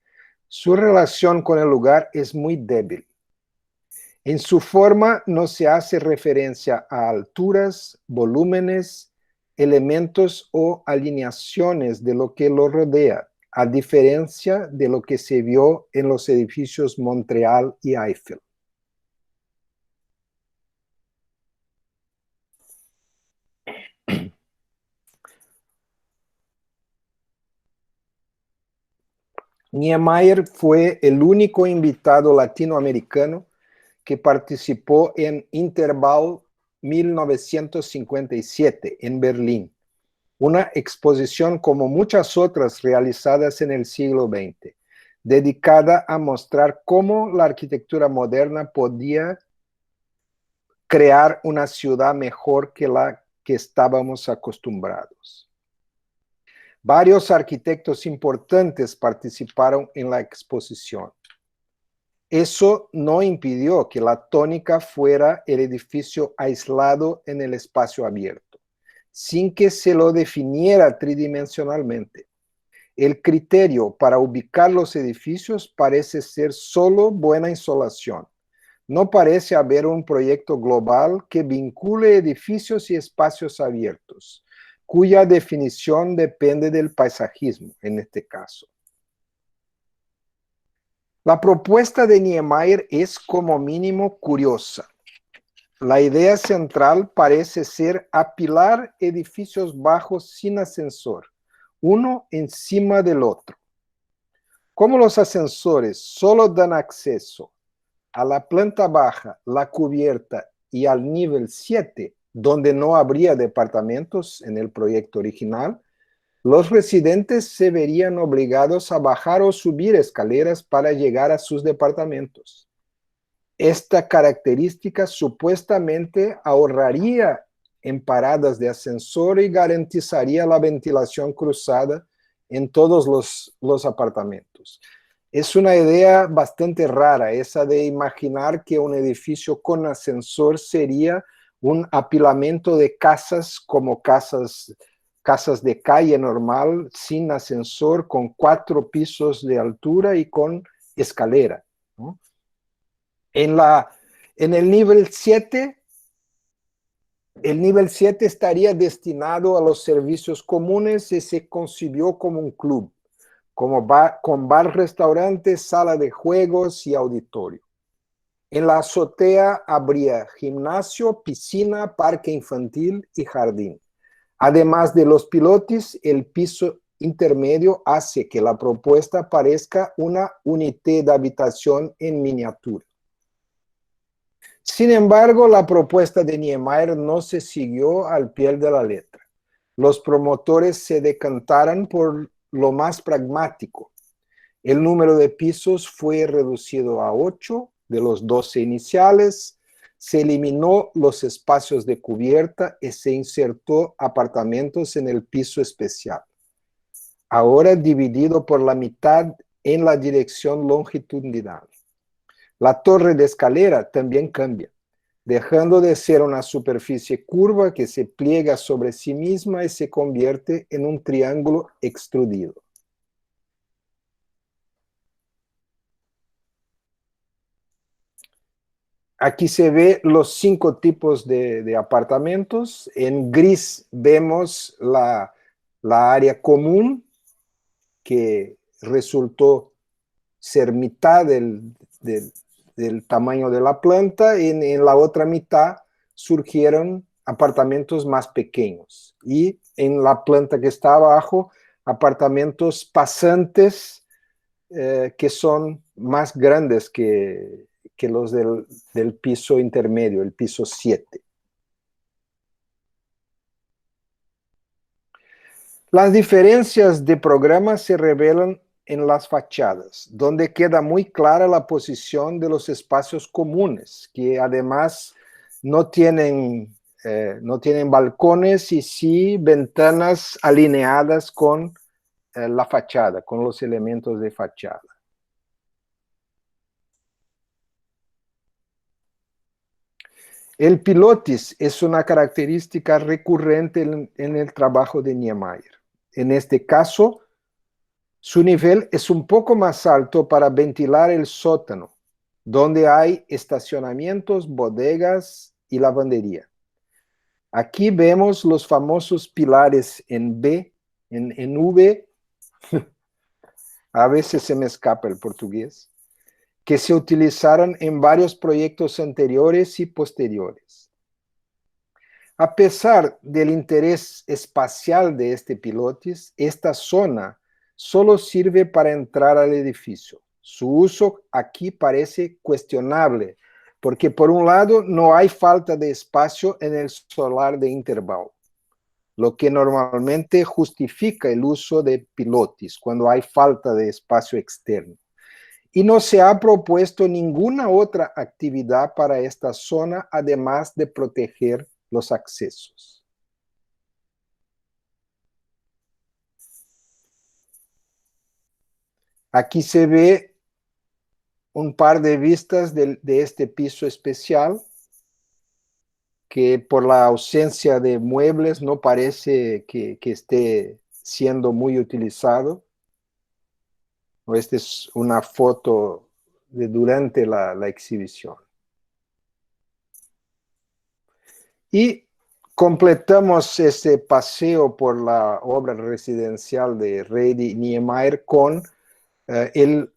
su relación con el lugar es muy débil. En su forma no se hace referencia a alturas, volúmenes, elementos o alineaciones de lo que lo rodea, a diferencia de lo que se vio en los edificios Montreal y Eiffel. Niemeyer fue el único invitado latinoamericano que participó en Interbau 1957 en Berlín, una exposición como muchas otras realizadas en el siglo XX, dedicada a mostrar cómo la arquitectura moderna podía crear una ciudad mejor que la que estábamos acostumbrados. Varios arquitectos importantes participaron en la exposición. Eso no impidió que la tónica fuera el edificio aislado en el espacio abierto, sin que se lo definiera tridimensionalmente. El criterio para ubicar los edificios parece ser solo buena insolación. No parece haber un proyecto global que vincule edificios y espacios abiertos, cuya definición depende del paisajismo, en este caso. La propuesta de Niemeyer es como mínimo curiosa. La idea central parece ser apilar edificios bajos sin ascensor, uno encima del otro. Como los ascensores solo dan acceso a la planta baja, la cubierta y al nivel 7, donde no habría departamentos en el proyecto original, los residentes se verían obligados a bajar o subir escaleras para llegar a sus departamentos. Esta característica supuestamente ahorraría en paradas de ascensor y garantizaría la ventilación cruzada en todos los apartamentos. Es una idea bastante rara, esa de imaginar que un edificio con ascensor sería un apilamiento de casas como casas de calle normal, sin ascensor, con 4 pisos de altura y con escalera, ¿no? En el nivel 7, el nivel 7 estaría destinado a los servicios comunes y se concibió como un club. con bar, restaurante, sala de juegos y auditorio. En la azotea habría gimnasio, piscina, parque infantil y jardín. Además de los pilotis, el piso intermedio hace que la propuesta parezca una unité de habitación en miniatura. Sin embargo, la propuesta de Niemeyer no se siguió al pie de la letra. Los promotores se decantaron por lo más pragmático. El número de pisos fue reducido a 8 de los 12 iniciales, se eliminó los espacios de cubierta y se insertó apartamentos en el piso especial, ahora dividido por la mitad en la dirección longitudinal. La torre de escalera también cambia, dejando de ser una superficie curva que se pliega sobre sí misma y se convierte en un triángulo extrudido. Aquí se ve los 5 tipos de apartamentos. En gris vemos la área común, que resultó ser mitad del tamaño de la planta. En la otra mitad surgieron apartamentos más pequeños. Y en la planta que está abajo, apartamentos pasantes que son más grandes que los del piso intermedio, el piso 7. Las diferencias de programa se revelan en las fachadas, donde queda muy clara la posición de los espacios comunes, que además no tienen balcones y sí ventanas alineadas con la fachada, con los elementos de fachada. El pilotis es una característica recurrente en el trabajo de Niemeyer. En este caso, su nivel es un poco más alto para ventilar el sótano, donde hay estacionamientos, bodegas y lavandería. Aquí vemos los famosos pilares en V, a veces se me escapa el portugués, que se utilizaron en varios proyectos anteriores y posteriores. A pesar del interés espacial de este pilotis, esta zona solo sirve para entrar al edificio. Su uso aquí parece cuestionable, porque por un lado no hay falta de espacio en el solar de intervalo, lo que normalmente justifica el uso de pilotis cuando hay falta de espacio externo. Y no se ha propuesto ninguna otra actividad para esta zona, además de proteger los accesos. Aquí se ve un par de vistas de este piso especial, que por la ausencia de muebles no parece que esté siendo muy utilizado. Esta es una foto de durante la exhibición. Y completamos este paseo por la obra residencial de Ready Niemeyer con el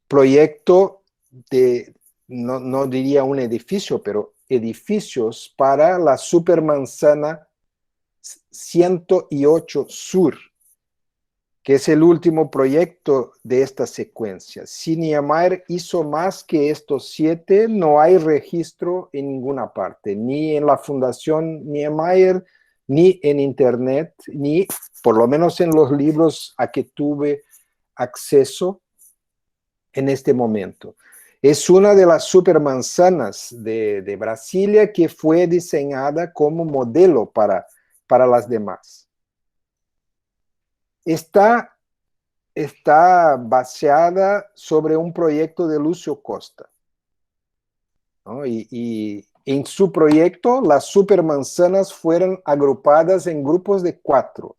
proyecto de, no diría un edificio, pero edificios para la Supermanzana 108 Sur, que es el último proyecto de esta secuencia. Si Niemeyer hizo más que estos 7, no hay registro en ninguna parte, ni en la Fundación Niemeyer, ni en Internet, ni por lo menos en los libros a que tuve acceso en este momento. Es una de las supermanzanas de Brasilia que fue diseñada como modelo para las demás. Está baseada sobre un proyecto de Lúcio Costa, ¿no? Y en su proyecto, las supermanzanas fueron agrupadas en grupos de 4,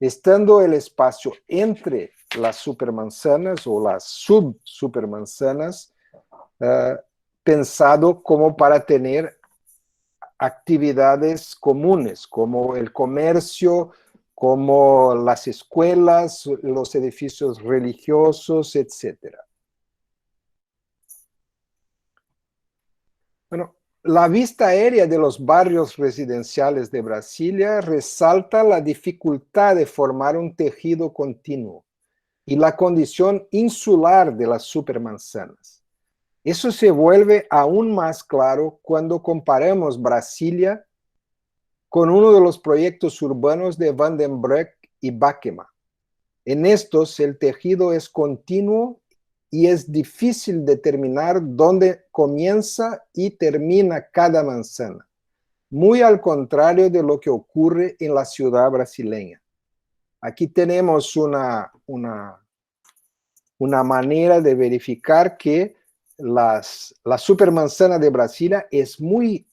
estando el espacio entre las supermanzanas o las subsupermanzanas pensado como para tener actividades comunes, como el comercio, como las escuelas, los edificios religiosos, etc. Bueno, la vista aérea de los barrios residenciales de Brasilia resalta la dificultad de formar un tejido continuo y la condición insular de las supermanzanas. Eso se vuelve aún más claro cuando comparamos Brasilia con uno de los proyectos urbanos de Van den Broek y Báquema. En estos, el tejido es continuo y es difícil determinar dónde comienza y termina cada manzana, muy al contrario de lo que ocurre en la ciudad brasileña. Aquí tenemos una manera de verificar que la supermanzana de Brasilia es muy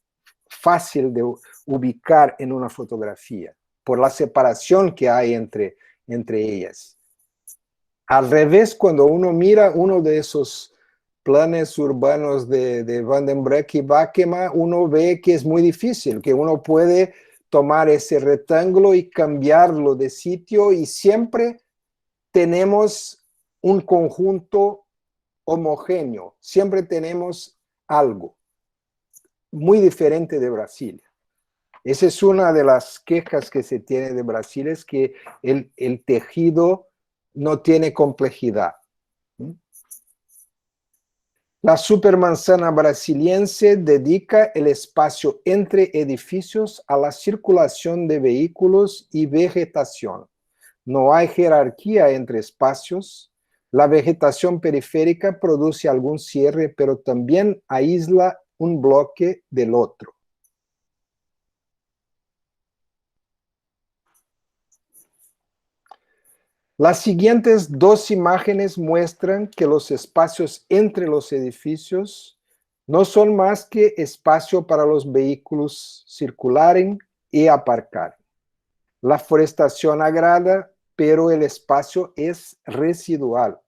fácil de ubicar en una fotografía por la separación que hay entre ellas. Al revés, cuando uno mira uno de esos planes urbanos de Van den Broek y Báquema, uno ve que es muy difícil, que uno puede tomar ese rectángulo y cambiarlo de sitio y siempre tenemos un conjunto homogéneo, siempre tenemos algo muy diferente de Brasilia. Esa es una de las quejas que se tiene de Brasil, es que el tejido no tiene complejidad. La supermanzana brasiliense dedica el espacio entre edificios a la circulación de vehículos y vegetación. No hay jerarquía entre espacios. La vegetación periférica produce algún cierre, pero también aísla un bloque del otro. Las siguientes dos imágenes muestran que los espacios entre los edificios no son más que espacio para los vehículos circular y aparcar. La forestación agrada, pero el espacio es residual.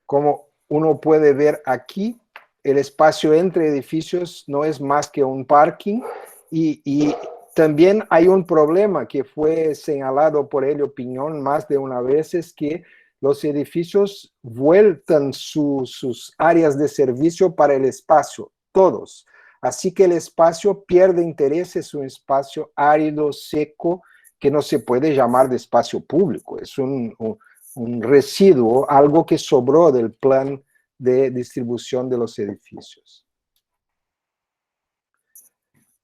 Como uno puede ver aquí, el espacio entre edificios no es más que un parking y también hay un problema que fue señalado por Helio Piñón más de una vez, es que los edificios vueltan sus áreas de servicio para el espacio, todos. Así que el espacio pierde interés, es un espacio árido, seco, que no se puede llamar de espacio público, es un residuo, algo que sobró del plan de distribución de los edificios.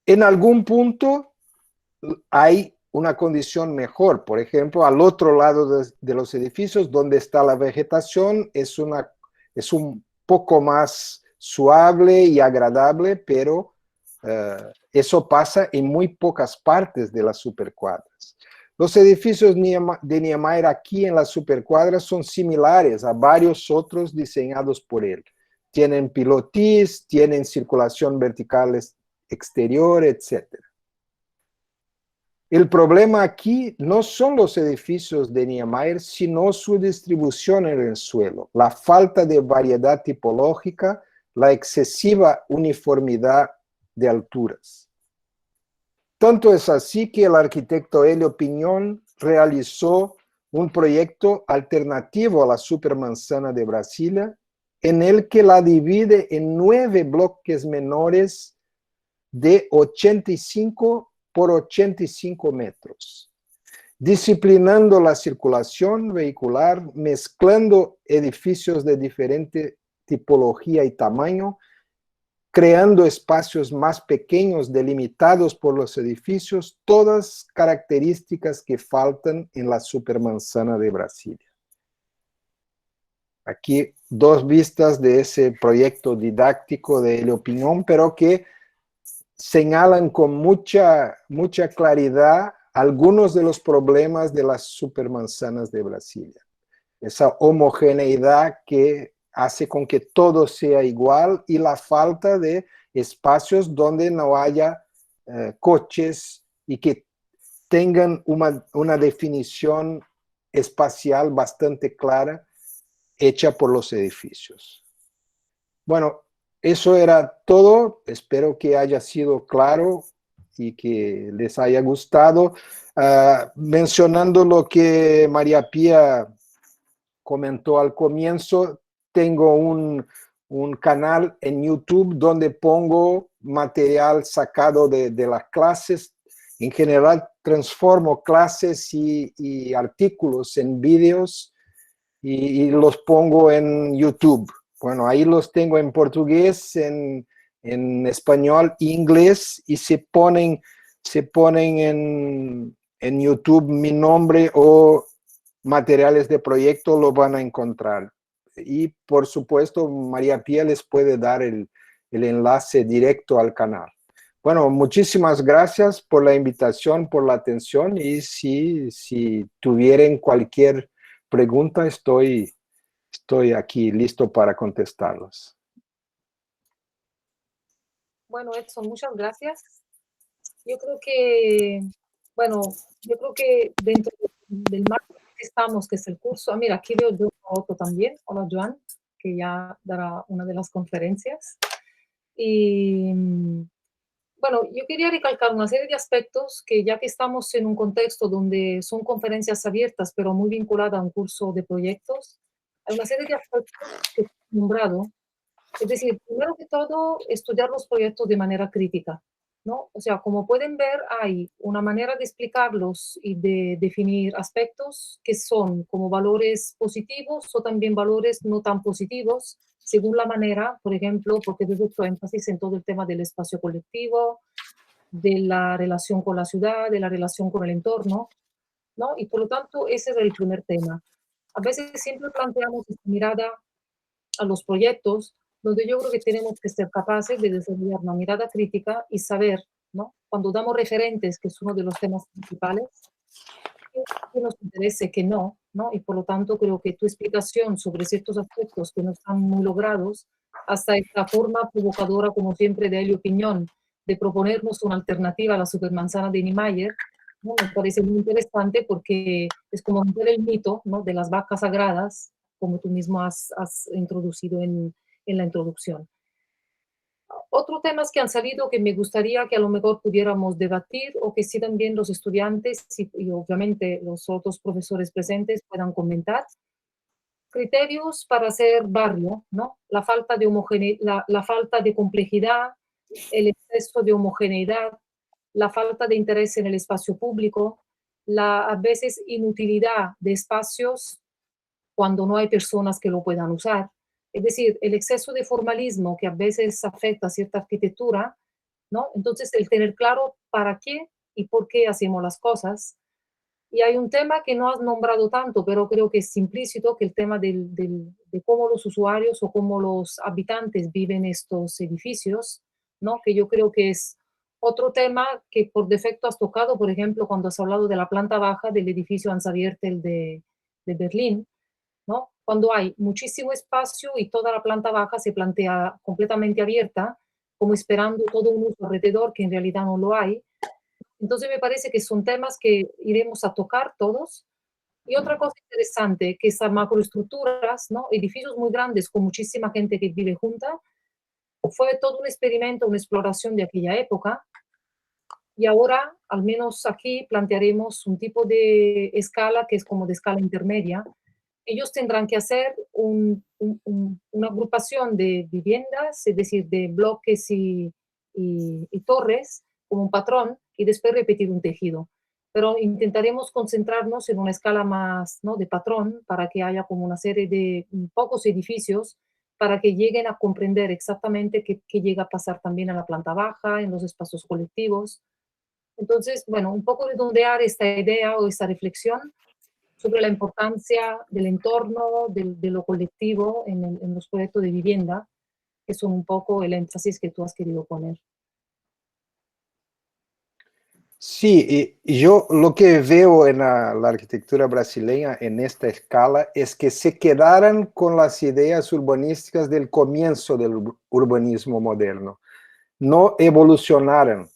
En algún punto hay una condición mejor, por ejemplo, al otro lado de los edificios, donde está la vegetación, es un poco más suave y agradable, pero eso pasa en muy pocas partes de las supercuadras. Los edificios de Niemeyer aquí en las supercuadras son similares a varios otros diseñados por él. Tienen pilotis, tienen circulación vertical exterior, etc. El problema aquí no son los edificios de Niemeyer, sino su distribución en el suelo, la falta de variedad tipológica, la excesiva uniformidad de alturas. Tanto es así que el arquitecto Helio Piñón realizó un proyecto alternativo a la supermanzana de Brasilia, en el que la divide en 9 bloques menores de 85 por 85 metros, disciplinando la circulación vehicular, mezclando edificios de diferente tipología y tamaño, creando espacios más pequeños delimitados por los edificios, todas características que faltan en la supermanzana de Brasilia. Aquí dos vistas de ese proyecto didáctico de Helio Piñón, pero que señalan con mucha claridad algunos de los problemas de las supermanzanas de Brasilia. Esa homogeneidad que hace con que todo sea igual y la falta de espacios donde no haya coches y que tengan una definición espacial bastante clara hecha por los edificios. Bueno, eso era todo. Espero que haya sido claro y que les haya gustado. Mencionando lo que María Pía comentó al comienzo, tengo un canal en YouTube donde pongo material sacado de las clases. En general, transformo clases y artículos en vídeos y los pongo en YouTube. Bueno, ahí los tengo en portugués, en español, inglés, y se ponen en YouTube mi nombre o materiales de proyecto, lo van a encontrar. Y por supuesto, María Pía les puede dar el enlace directo al canal. Bueno, muchísimas gracias por la invitación, por la atención, y si tuvieran cualquier pregunta, estoy aquí listo para contestarlos. Bueno, Edson, muchas gracias. Yo creo que, bueno, yo creo que dentro del marco que estamos, que es el curso, mira, aquí veo yo a Otto también, hola Joan, que ya dará una de las conferencias. Y bueno, yo quería recalcar una serie de aspectos que ya que estamos en un contexto donde son conferencias abiertas, pero muy vinculadas a un curso de proyectos, hay una serie de aspectos que he nombrado. Es decir, primero que todo, estudiar los proyectos de manera crítica, ¿no? O sea, como pueden ver, hay una manera de explicarlos y de definir aspectos que son como valores positivos o también valores no tan positivos, según la manera, por ejemplo, porque he hecho énfasis en todo el tema del espacio colectivo, de la relación con la ciudad, de la relación con el entorno, ¿no? Y por lo tanto, ese es el primer tema. A veces siempre planteamos esta mirada a los proyectos, donde yo creo que tenemos que ser capaces de desarrollar una mirada crítica y saber, ¿no? Cuando damos referentes, que es uno de los temas principales, que nos interese, que no, ¿no? Y por lo tanto creo que tu explicación sobre ciertos aspectos que no están muy logrados, hasta esta forma provocadora, como siempre, de Helio Piñón, de proponernos una alternativa a la supermanzana de Niemeyer, ¿no? Me parece muy interesante porque es como romper el mito, ¿no? De las vacas sagradas, como tú mismo has introducido en la introducción. Otros temas que han salido que me gustaría que a lo mejor pudiéramos debatir o que sí también los estudiantes y obviamente los otros profesores presentes puedan comentar. Criterios para hacer barrio, ¿no? La falta de la falta de complejidad, el exceso de homogeneidad, la falta de interés en el espacio público, la a veces inutilidad de espacios cuando no hay personas que lo puedan usar. Es decir, el exceso de formalismo que a veces afecta a cierta arquitectura, ¿no? Entonces, el tener claro para qué y por qué hacemos las cosas. Y hay un tema que no has nombrado tanto, pero creo que es implícito, que el tema de cómo los usuarios o cómo los habitantes viven estos edificios, ¿no? Que yo creo que es otro tema que por defecto has tocado, por ejemplo, cuando has hablado de la planta baja del edificio Hansa Viertel de Berlín, ¿no? Cuando hay muchísimo espacio y toda la planta baja se plantea completamente abierta, como esperando todo un uso alrededor que en realidad no lo hay. Entonces me parece que son temas que iremos a tocar todos. Y otra cosa interesante, que esas macroestructuras, ¿no? Edificios muy grandes con muchísima gente que vive junta, fue todo un experimento, una exploración de aquella época. Y ahora, al menos aquí, plantearemos un tipo de escala que es como de escala intermedia. Ellos tendrán que hacer una agrupación de viviendas, es decir, de bloques y torres, como un patrón, y después repetir un tejido. Pero intentaremos concentrarnos en una escala más, ¿no?, de patrón, para que haya como una serie de pocos edificios, para que lleguen a comprender exactamente qué llega a pasar también en la planta baja, en los espacios colectivos. Entonces, bueno, un poco redondear esta idea o esta reflexión sobre la importancia del entorno, de lo colectivo en los proyectos de vivienda, que son un poco el énfasis que tú has querido poner. Sí, y yo lo que veo en la arquitectura brasileña en esta escala es que se quedaran con las ideas urbanísticas del comienzo del urbanismo moderno, no evolucionaron.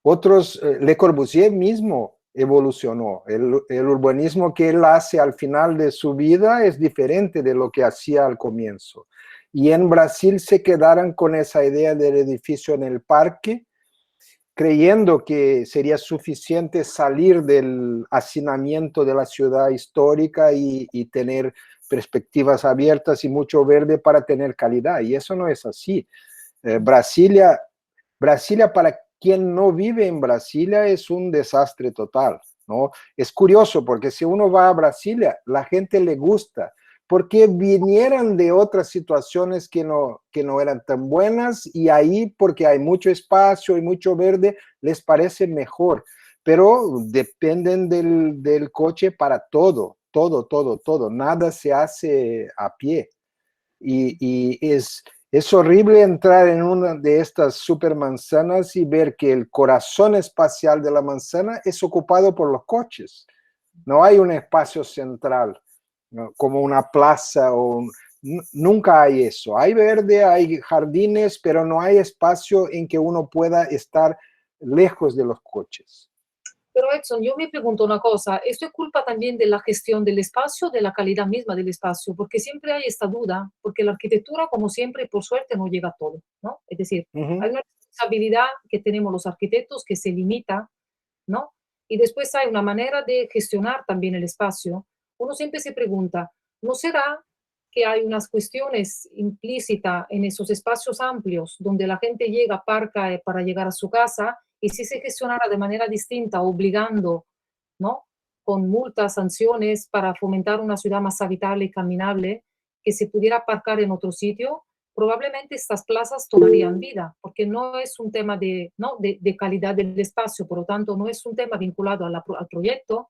Otros, Le Corbusier mismo evolucionó. El urbanismo que él hace al final de su vida es diferente de lo que hacía al comienzo. Y en Brasil se quedaron con esa idea del edificio en el parque, creyendo que sería suficiente salir del hacinamiento de la ciudad histórica y tener perspectivas abiertas y mucho verde para tener calidad. Y eso no es así. Brasilia, para quien no vive en Brasilia, es un desastre total, ¿no? Es curioso porque si uno va a Brasilia, la gente le gusta, porque vinieran de otras situaciones que no eran tan buenas y ahí, porque hay mucho espacio y mucho verde, les parece mejor. Pero dependen del coche para todo, todo, todo, todo. Nada se hace a pie. Y es horrible entrar en una de estas supermanzanas y ver que el corazón espacial de la manzana es ocupado por los coches. No hay un espacio central, ¿no? Como una plaza nunca hay eso. Hay verde, hay jardines, pero no hay espacio en que uno pueda estar lejos de los coches. Pero Edson, yo me pregunto una cosa, ¿esto es culpa también de la gestión del espacio, de la calidad misma del espacio? Porque siempre hay esta duda, porque la arquitectura, como siempre, por suerte, no llega a todo, ¿no? Es decir, hay una responsabilidad que tenemos los arquitectos que se limita, ¿no? Y después hay una manera de gestionar también el espacio. Uno siempre se pregunta, ¿no será que hay unas cuestiones implícitas en esos espacios amplios donde la gente llega, aparca para llegar a su casa, y si se gestionara de manera distinta, obligando, ¿no? Con multas, sanciones para fomentar una ciudad más habitable y caminable, que se pudiera aparcar en otro sitio, probablemente estas plazas tomarían vida, porque no es un tema de, ¿no? de calidad del espacio, por lo tanto, no es un tema vinculado al proyecto,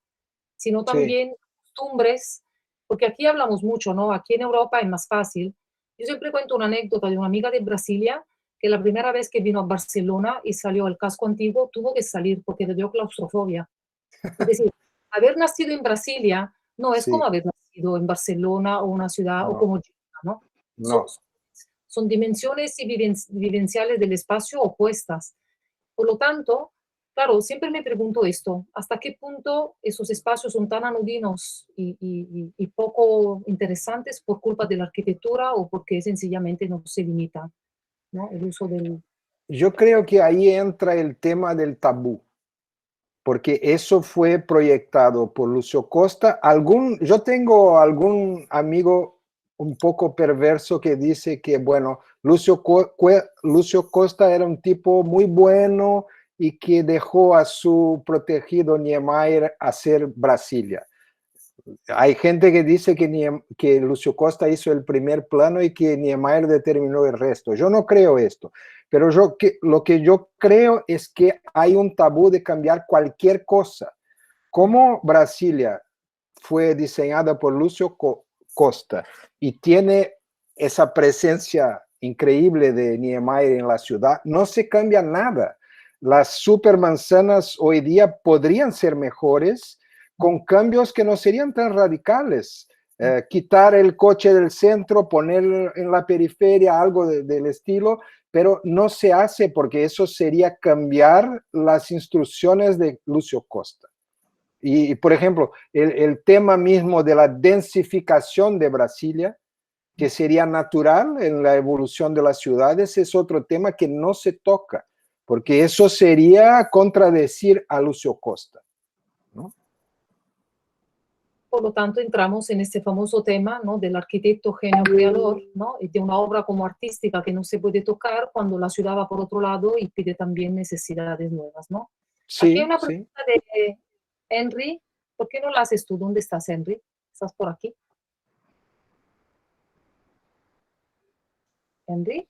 sino Sí. también costumbres, porque aquí hablamos mucho, ¿no? Aquí en Europa es más fácil. Yo siempre cuento una anécdota de una amiga de Brasilia que la primera vez que vino a Barcelona y salió al casco antiguo tuvo que salir porque le dio claustrofobia. Es decir, haber nacido en Brasilia no es como Sí, haber nacido en Barcelona o una ciudad o no, como Girona, ¿no? Son, no. son dimensiones y vivenciales del espacio opuestas. Por lo tanto, claro, siempre me pregunto esto, ¿hasta qué punto esos espacios son tan anudinos y poco interesantes por culpa de la arquitectura o porque sencillamente no se limita, ¿no? El uso del... Yo creo que ahí entra el tema del tabú, porque eso fue proyectado por Lucio Costa. Yo tengo algún amigo un poco perverso que dice que, bueno, Lucio Costa era un tipo muy bueno y que dejó a su protegido Niemeyer hacer Brasilia. Hay gente que dice que Lucio Costa hizo el primer plano y que Niemeyer determinó el resto. Yo no creo esto, pero lo que yo creo es que hay un tabú de cambiar cualquier cosa. Como Brasilia fue diseñada por Lucio Costa y tiene esa presencia increíble de Niemeyer en la ciudad, no se cambia nada. Las supermanzanas hoy día podrían ser mejores con cambios que no serían tan radicales. Quitar el coche del centro, poner en la periferia algo del estilo, pero no se hace porque eso sería cambiar las instrucciones de Lucio Costa. Y por ejemplo, el tema mismo de la densificación de Brasilia, que sería natural en la evolución de las ciudades, es otro tema que no se toca, porque eso sería contradecir a Lucio Costa, ¿no? Por lo tanto, entramos en este famoso tema, ¿no? Del arquitecto genio creador, ¿no? Y de una obra como artística que no se puede tocar cuando la ciudad va por otro lado y pide también necesidades nuevas, ¿no? Aquí hay Sí, una sí. pregunta de Henry. ¿Por qué no la haces tú? ¿Dónde estás, Henry? ¿Estás por aquí? Henry.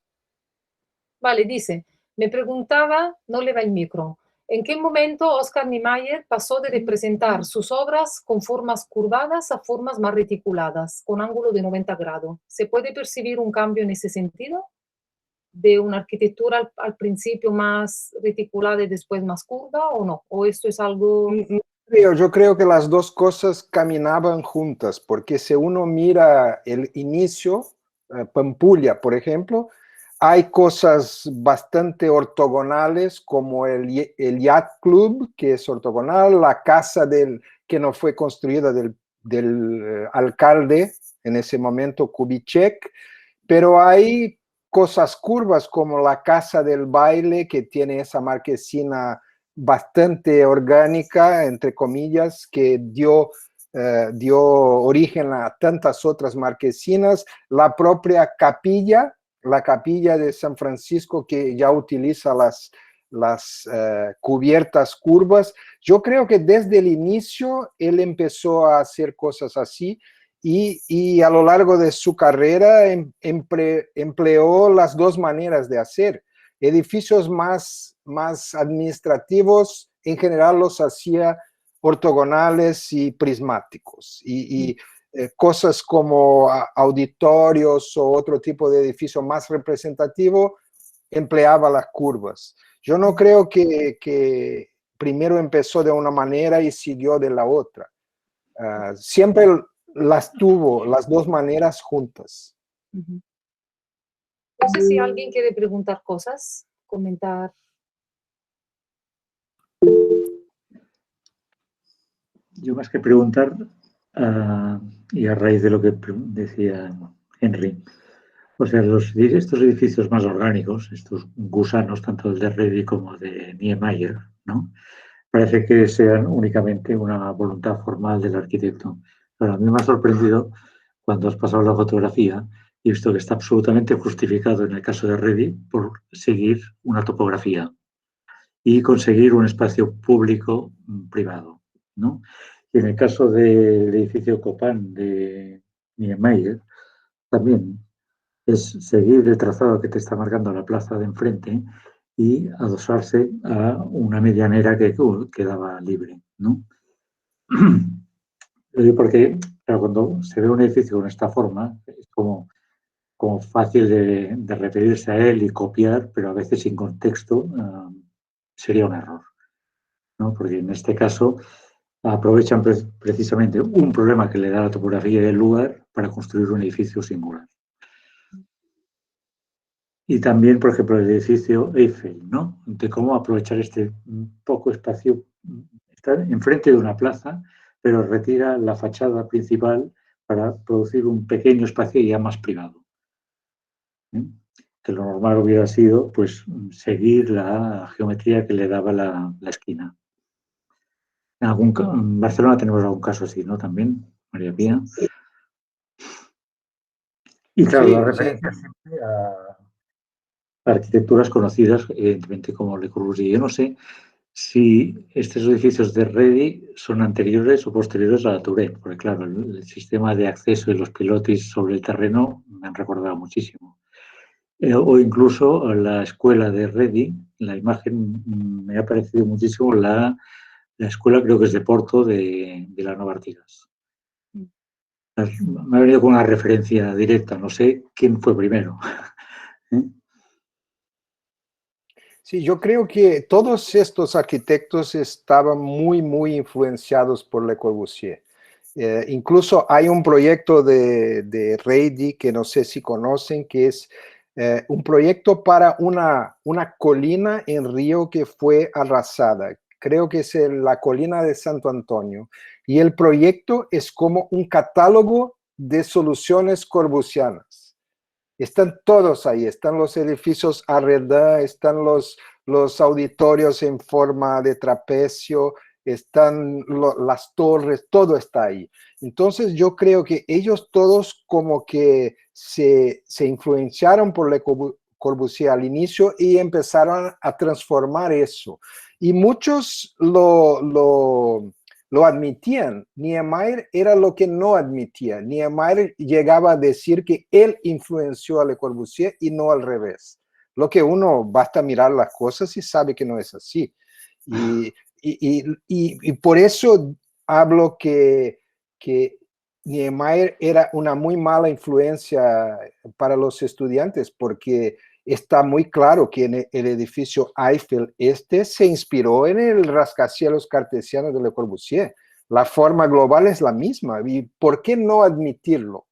Vale, dice, me preguntaba, no le va el micro, ¿en qué momento Oscar Niemeyer pasó de representar sus obras con formas curvadas a formas más reticuladas, con ángulo de 90 grados? ¿Se puede percibir un cambio en ese sentido? ¿De una arquitectura al principio más reticulada y después más curva o no? ¿O esto es algo... Yo creo que las dos cosas caminaban juntas, porque si uno mira el inicio, Pampulha, por ejemplo, hay cosas bastante ortogonales como el Yacht Club, que es ortogonal, la casa que no fue construida del alcalde en ese momento, Kubitschek, pero hay cosas curvas como la casa del baile, que tiene esa marquesina bastante orgánica, entre comillas, que dio origen a tantas otras marquesinas, la propia capilla, la capilla de San Francisco, que ya utiliza las cubiertas curvas. Yo creo que desde el inicio él empezó a hacer cosas así, y a lo largo de su carrera empleó las dos maneras de hacer. Edificios más administrativos, en general los hacía ortogonales y prismáticos, y cosas como auditorios o otro tipo de edificio más representativo, empleaba las curvas. Yo no creo que primero empezó de una manera y siguió de la otra. Siempre las tuvo, las dos maneras juntas. No sé si alguien quiere preguntar cosas, comentar. Yo más que preguntar, y a raíz de lo que decía Henry, o sea, estos edificios más orgánicos, estos gusanos, tanto el de Redi como de Niemeyer, ¿no? Parece que sean únicamente una voluntad formal del arquitecto. Pero a mí me ha sorprendido cuando has pasado la fotografía y he visto que está absolutamente justificado en el caso de Redi por seguir una topografía y conseguir un espacio público privado, ¿no? Y en el caso del edificio Copán de Niemeyer, también es seguir el trazado que te está marcando la plaza de enfrente y adosarse a una medianera que quedaba libre, ¿no? Porque, claro, cuando se ve un edificio con esta forma, es como fácil de referirse a él y copiar, pero a veces sin contexto sería un error, ¿no? Porque en este caso aprovechan precisamente un problema que le da la topografía del lugar para construir un edificio singular. Y también, por ejemplo, el edificio Eiffel, ¿no? De cómo aprovechar este poco espacio. Está enfrente de una plaza, pero retira la fachada principal para producir un pequeño espacio ya más privado. Que lo normal hubiera sido, pues, seguir la geometría que le daba la esquina. En Barcelona tenemos algún caso así, ¿no? También, María Pía. Sí. Y claro, Sí, la referencia siempre a arquitecturas conocidas, evidentemente, como Le Corbusier. Yo no sé si estos edificios de Redi son anteriores o posteriores a la Tourette, porque claro, el sistema de acceso y los pilotis sobre el terreno me han recordado muchísimo. O incluso la escuela de Redi, la imagen me ha parecido muchísimo la escuela, creo que es de Porto, de la Nova Artigas. Me ha venido con una referencia directa, no sé quién fue primero. Sí, yo creo que todos estos arquitectos estaban muy influenciados por Le Corbusier. Incluso hay un proyecto de Redi que no sé si conocen, que es un proyecto para una colina en Río que fue arrasada. Creo que es la colina de Santo Antonio. Y el proyecto es como un catálogo de soluciones corbusianas. Están todos ahí, están los edificios alrededor, están los auditorios en forma de trapecio, están las torres, todo está ahí. Entonces yo creo que ellos todos como que se influenciaron por Le Corbusier al inicio y empezaron a transformar eso. Y muchos lo admitían. Niemeyer era lo que no admitía. Niemeyer llegaba a decir que él influenció a Le Corbusier y no al revés. Lo que uno basta mirar las cosas y sabe que no es así. Y por eso hablo que Niemeyer era una muy mala influencia para los estudiantes, porque está muy claro que en el edificio Eiffel se inspiró en el rascacielos cartesiano de Le Corbusier. La forma global es la misma. ¿Y por qué no admitirlo?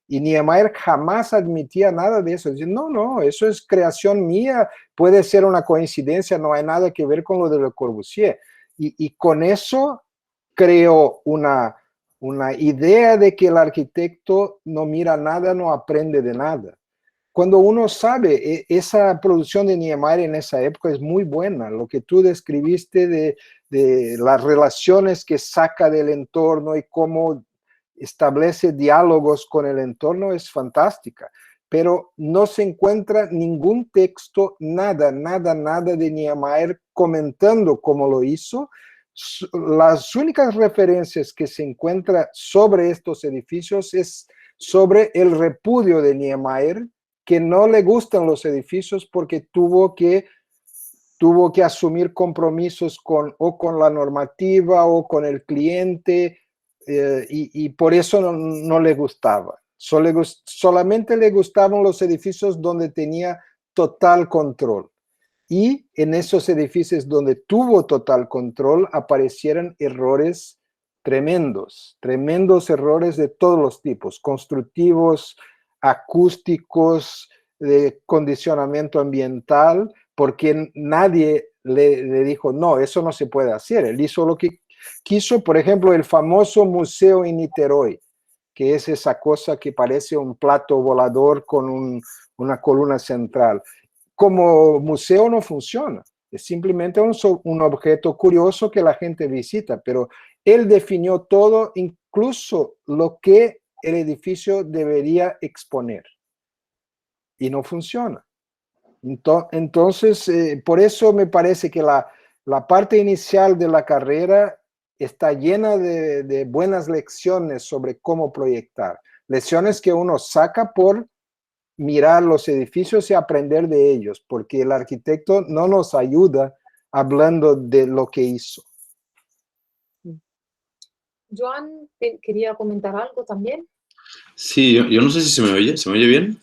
Y Niemeyer jamás admitía nada de eso. Dice, no, eso es creación mía, puede ser una coincidencia, no hay nada que ver con lo de Le Corbusier. Y con eso creó una idea de que el arquitecto no mira nada, no aprende de nada. cuando uno sabe, esa producción de Niemeyer en esa época es muy buena. Lo que tú describiste de las relaciones que saca del entorno y cómo establece diálogos con el entorno es fantástica. Pero no se encuentra ningún texto, nada de Niemeyer comentando cómo lo hizo. Las únicas referencias que se encuentran sobre estos edificios es sobre el repudio de Niemeyer, que no le gustan los edificios porque tuvo que asumir compromisos o con la normativa o con el cliente, y por eso no le gustaba. Solamente le gustaban los edificios donde tenía total control. Y en esos edificios donde tuvo total control aparecieron errores tremendos errores de todos los tipos, constructivos, acústicos, de condicionamiento ambiental, porque nadie le dijo, no, eso no se puede hacer. Él hizo lo que quiso. Por ejemplo, el famoso museo en Niterói, que es esa cosa que parece un plato volador con una columna central. Como museo no funciona, es simplemente un objeto curioso que la gente visita, pero él definió todo, incluso lo que el edificio debería exponer, y no funciona. Entonces, por eso me parece que la parte inicial de la carrera está llena de buenas lecciones sobre cómo proyectar, lecciones que uno saca por mirar los edificios y aprender de ellos, porque el arquitecto no nos ayuda hablando de lo que hizo. Joan, quería comentar algo también. Sí, yo no sé si ¿se me oye bien?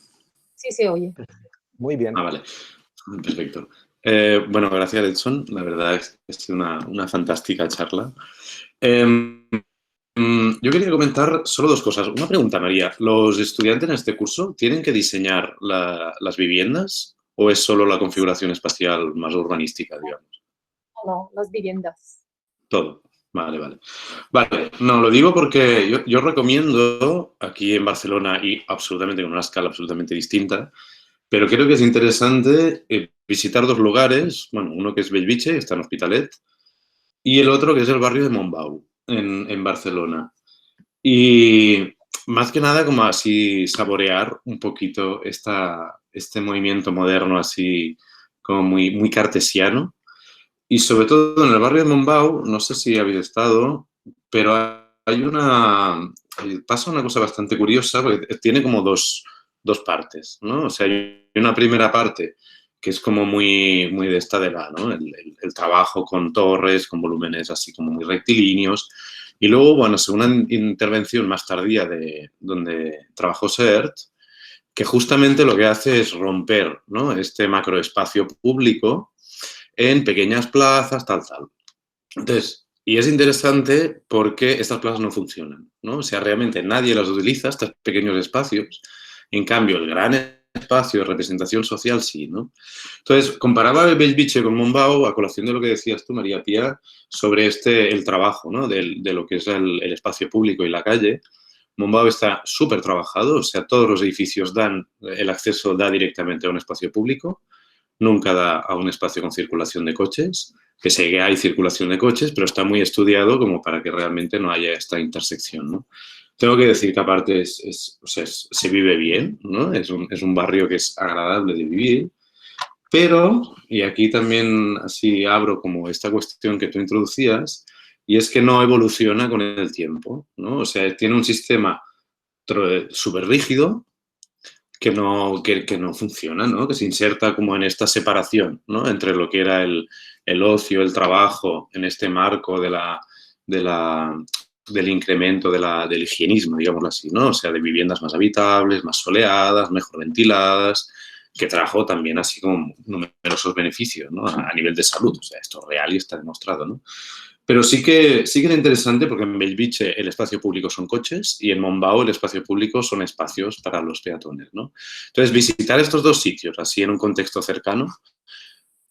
Sí, se oye. Muy bien. Ah, vale, perfecto. Bueno, gracias, Edson. La verdad es que ha sido una fantástica charla. Yo quería comentar solo dos cosas. Una pregunta, María. ¿Los estudiantes en este curso tienen que diseñar las viviendas o es solo la configuración espacial más urbanística, digamos? No, las viviendas. Todo. Vale. Vale, no, lo digo porque yo recomiendo aquí en Barcelona y absolutamente con una escala absolutamente distinta, pero creo que es interesante visitar dos lugares, bueno, uno que es Bellvitge, está en Hospitalet, y el otro que es el barrio de Montbau, en Barcelona. Y más que nada como así saborear un poquito este movimiento moderno así como muy cartesiano. Y sobre todo en el barrio de Montbau, no sé si habéis estado, pero pasa una cosa bastante curiosa, porque tiene como dos partes, ¿no? O sea, hay una primera parte que es como muy de esta de ¿no? El trabajo con torres, con volúmenes así como muy rectilíneos. Y luego, bueno, según una intervención más tardía de donde trabajó Sert, que justamente lo que hace es romper, ¿no? Este macroespacio público en pequeñas plazas, tal. Entonces, y es interesante porque estas plazas no funcionan, ¿no? O sea, realmente nadie las utiliza, estos pequeños espacios. En cambio, el gran espacio de representación social sí, ¿no? Entonces, comparaba el Bellvitge con Montbau a colación de lo que decías tú, María Pía, sobre el trabajo, ¿no? De lo que es el espacio público y la calle. Montbau está súper trabajado, o sea, todos los edificios el acceso da directamente a un espacio público, nunca da a un espacio con circulación de coches, que sé que hay circulación de coches, pero está muy estudiado como para que realmente no haya esta intersección, ¿no? Tengo que decir que aparte se vive bien, ¿no? Es un barrio que es agradable de vivir, pero, y aquí también así abro como esta cuestión que tú introducías, y es que no evoluciona con el tiempo, ¿no? O sea, tiene un sistema súper rígido, que no funciona, ¿no? Que se inserta como en esta separación, ¿no? Entre lo que era el ocio, el trabajo, en este marco del incremento del higienismo, digámoslo así, ¿no? O sea, de viviendas más habitables, más soleadas, mejor ventiladas, que trajo también así como numerosos beneficios, ¿no? A nivel de salud, o sea, esto es real y está demostrado, ¿no? Pero sí que era interesante porque en Bellvitge el espacio público son coches y en Montbau el espacio público son espacios para los peatones, ¿no? Entonces, visitar estos dos sitios así en un contexto cercano,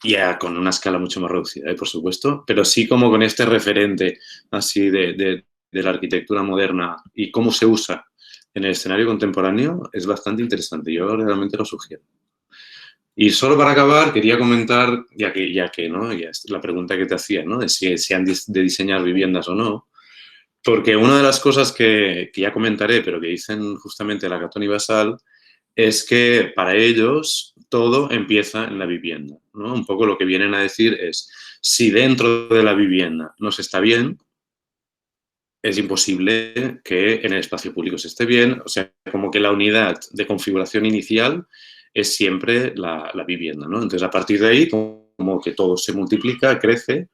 ya con una escala mucho más reducida, por supuesto, pero sí como con este referente así de la arquitectura moderna y cómo se usa en el escenario contemporáneo es bastante interesante. Yo realmente lo sugiero. Y solo para acabar, quería comentar, ya que ¿no? Ya es la pregunta que te hacía, ¿no? De si han de diseñar viviendas o no. Porque una de las cosas que ya comentaré, pero que dicen justamente Lacaton y Basal, es que para ellos todo empieza en la vivienda, ¿no? Un poco lo que vienen a decir es, si dentro de la vivienda no se está bien, es imposible que en el espacio público se esté bien. O sea, como que la unidad de configuración inicial es siempre la vivienda, ¿no? Entonces, a partir de ahí, como que todo se multiplica, crece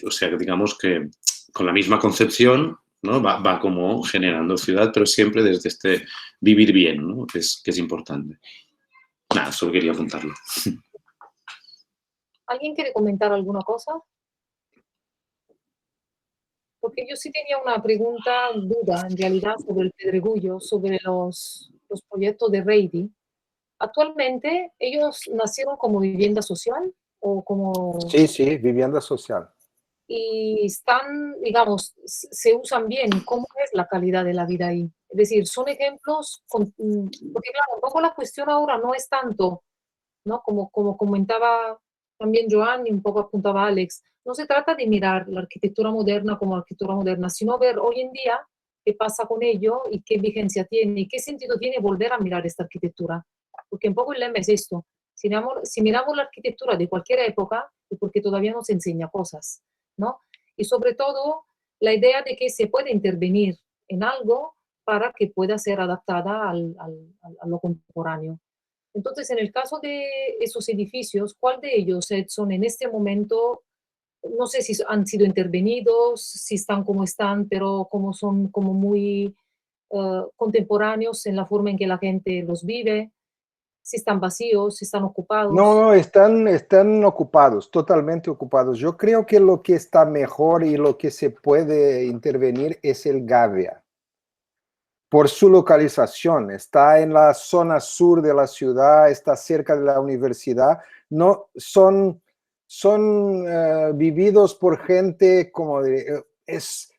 o sea, digamos que con la misma concepción, ¿no? Va como generando ciudad, pero siempre desde este vivir bien, ¿no? Que es importante. Nada, solo quería apuntarlo. ¿Alguien quiere comentar alguna cosa? Porque yo sí tenía una duda en realidad sobre el Pedregullo, sobre los proyectos de Reidy. Actualmente, ¿ellos nacieron como vivienda social o como...? Sí, sí, vivienda social. Y están, digamos, se usan bien? ¿Cómo es la calidad de la vida ahí? Es decir, son ejemplos, porque claro, un poco la cuestión ahora no es tanto, ¿no? Como comentaba también Joan y un poco apuntaba Alex, no se trata de mirar la arquitectura moderna como arquitectura moderna, sino ver hoy en día qué pasa con ello y qué vigencia tiene y qué sentido tiene volver a mirar esta arquitectura. Porque un poco el lema es esto, si miramos la arquitectura de cualquier época, es porque todavía nos enseña cosas, ¿no? Y sobre todo la idea de que se puede intervenir en algo para que pueda ser adaptada a lo contemporáneo. Entonces, en el caso de esos edificios, ¿cuál de ellos, Edson, en este momento, no sé si han sido intervenidos, si están como están, pero como son como muy contemporáneos en la forma en que la gente los vive, si están vacíos, si están ocupados? No, están ocupados, totalmente ocupados. Yo creo que lo que está mejor y lo que se puede intervenir es el Gavea. Por su localización, está en la zona sur de la ciudad, está cerca de la universidad, no son vividos por gente como es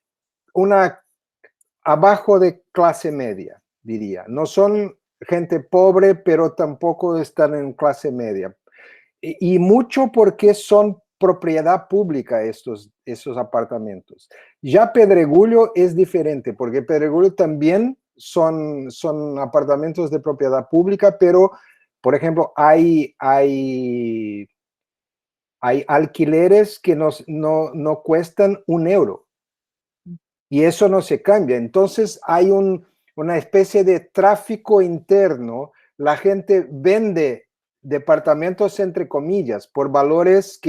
una abajo de clase media, diría. No son gente pobre, pero tampoco están en clase media. Y mucho porque son propiedad pública esos apartamentos. Ya Pedregullo es diferente, porque Pedregullo también son apartamentos de propiedad pública, pero, por ejemplo, hay alquileres que no cuestan €1. Y eso no se cambia. Entonces hay una especie de tráfico interno. La gente vende departamentos entre comillas por valores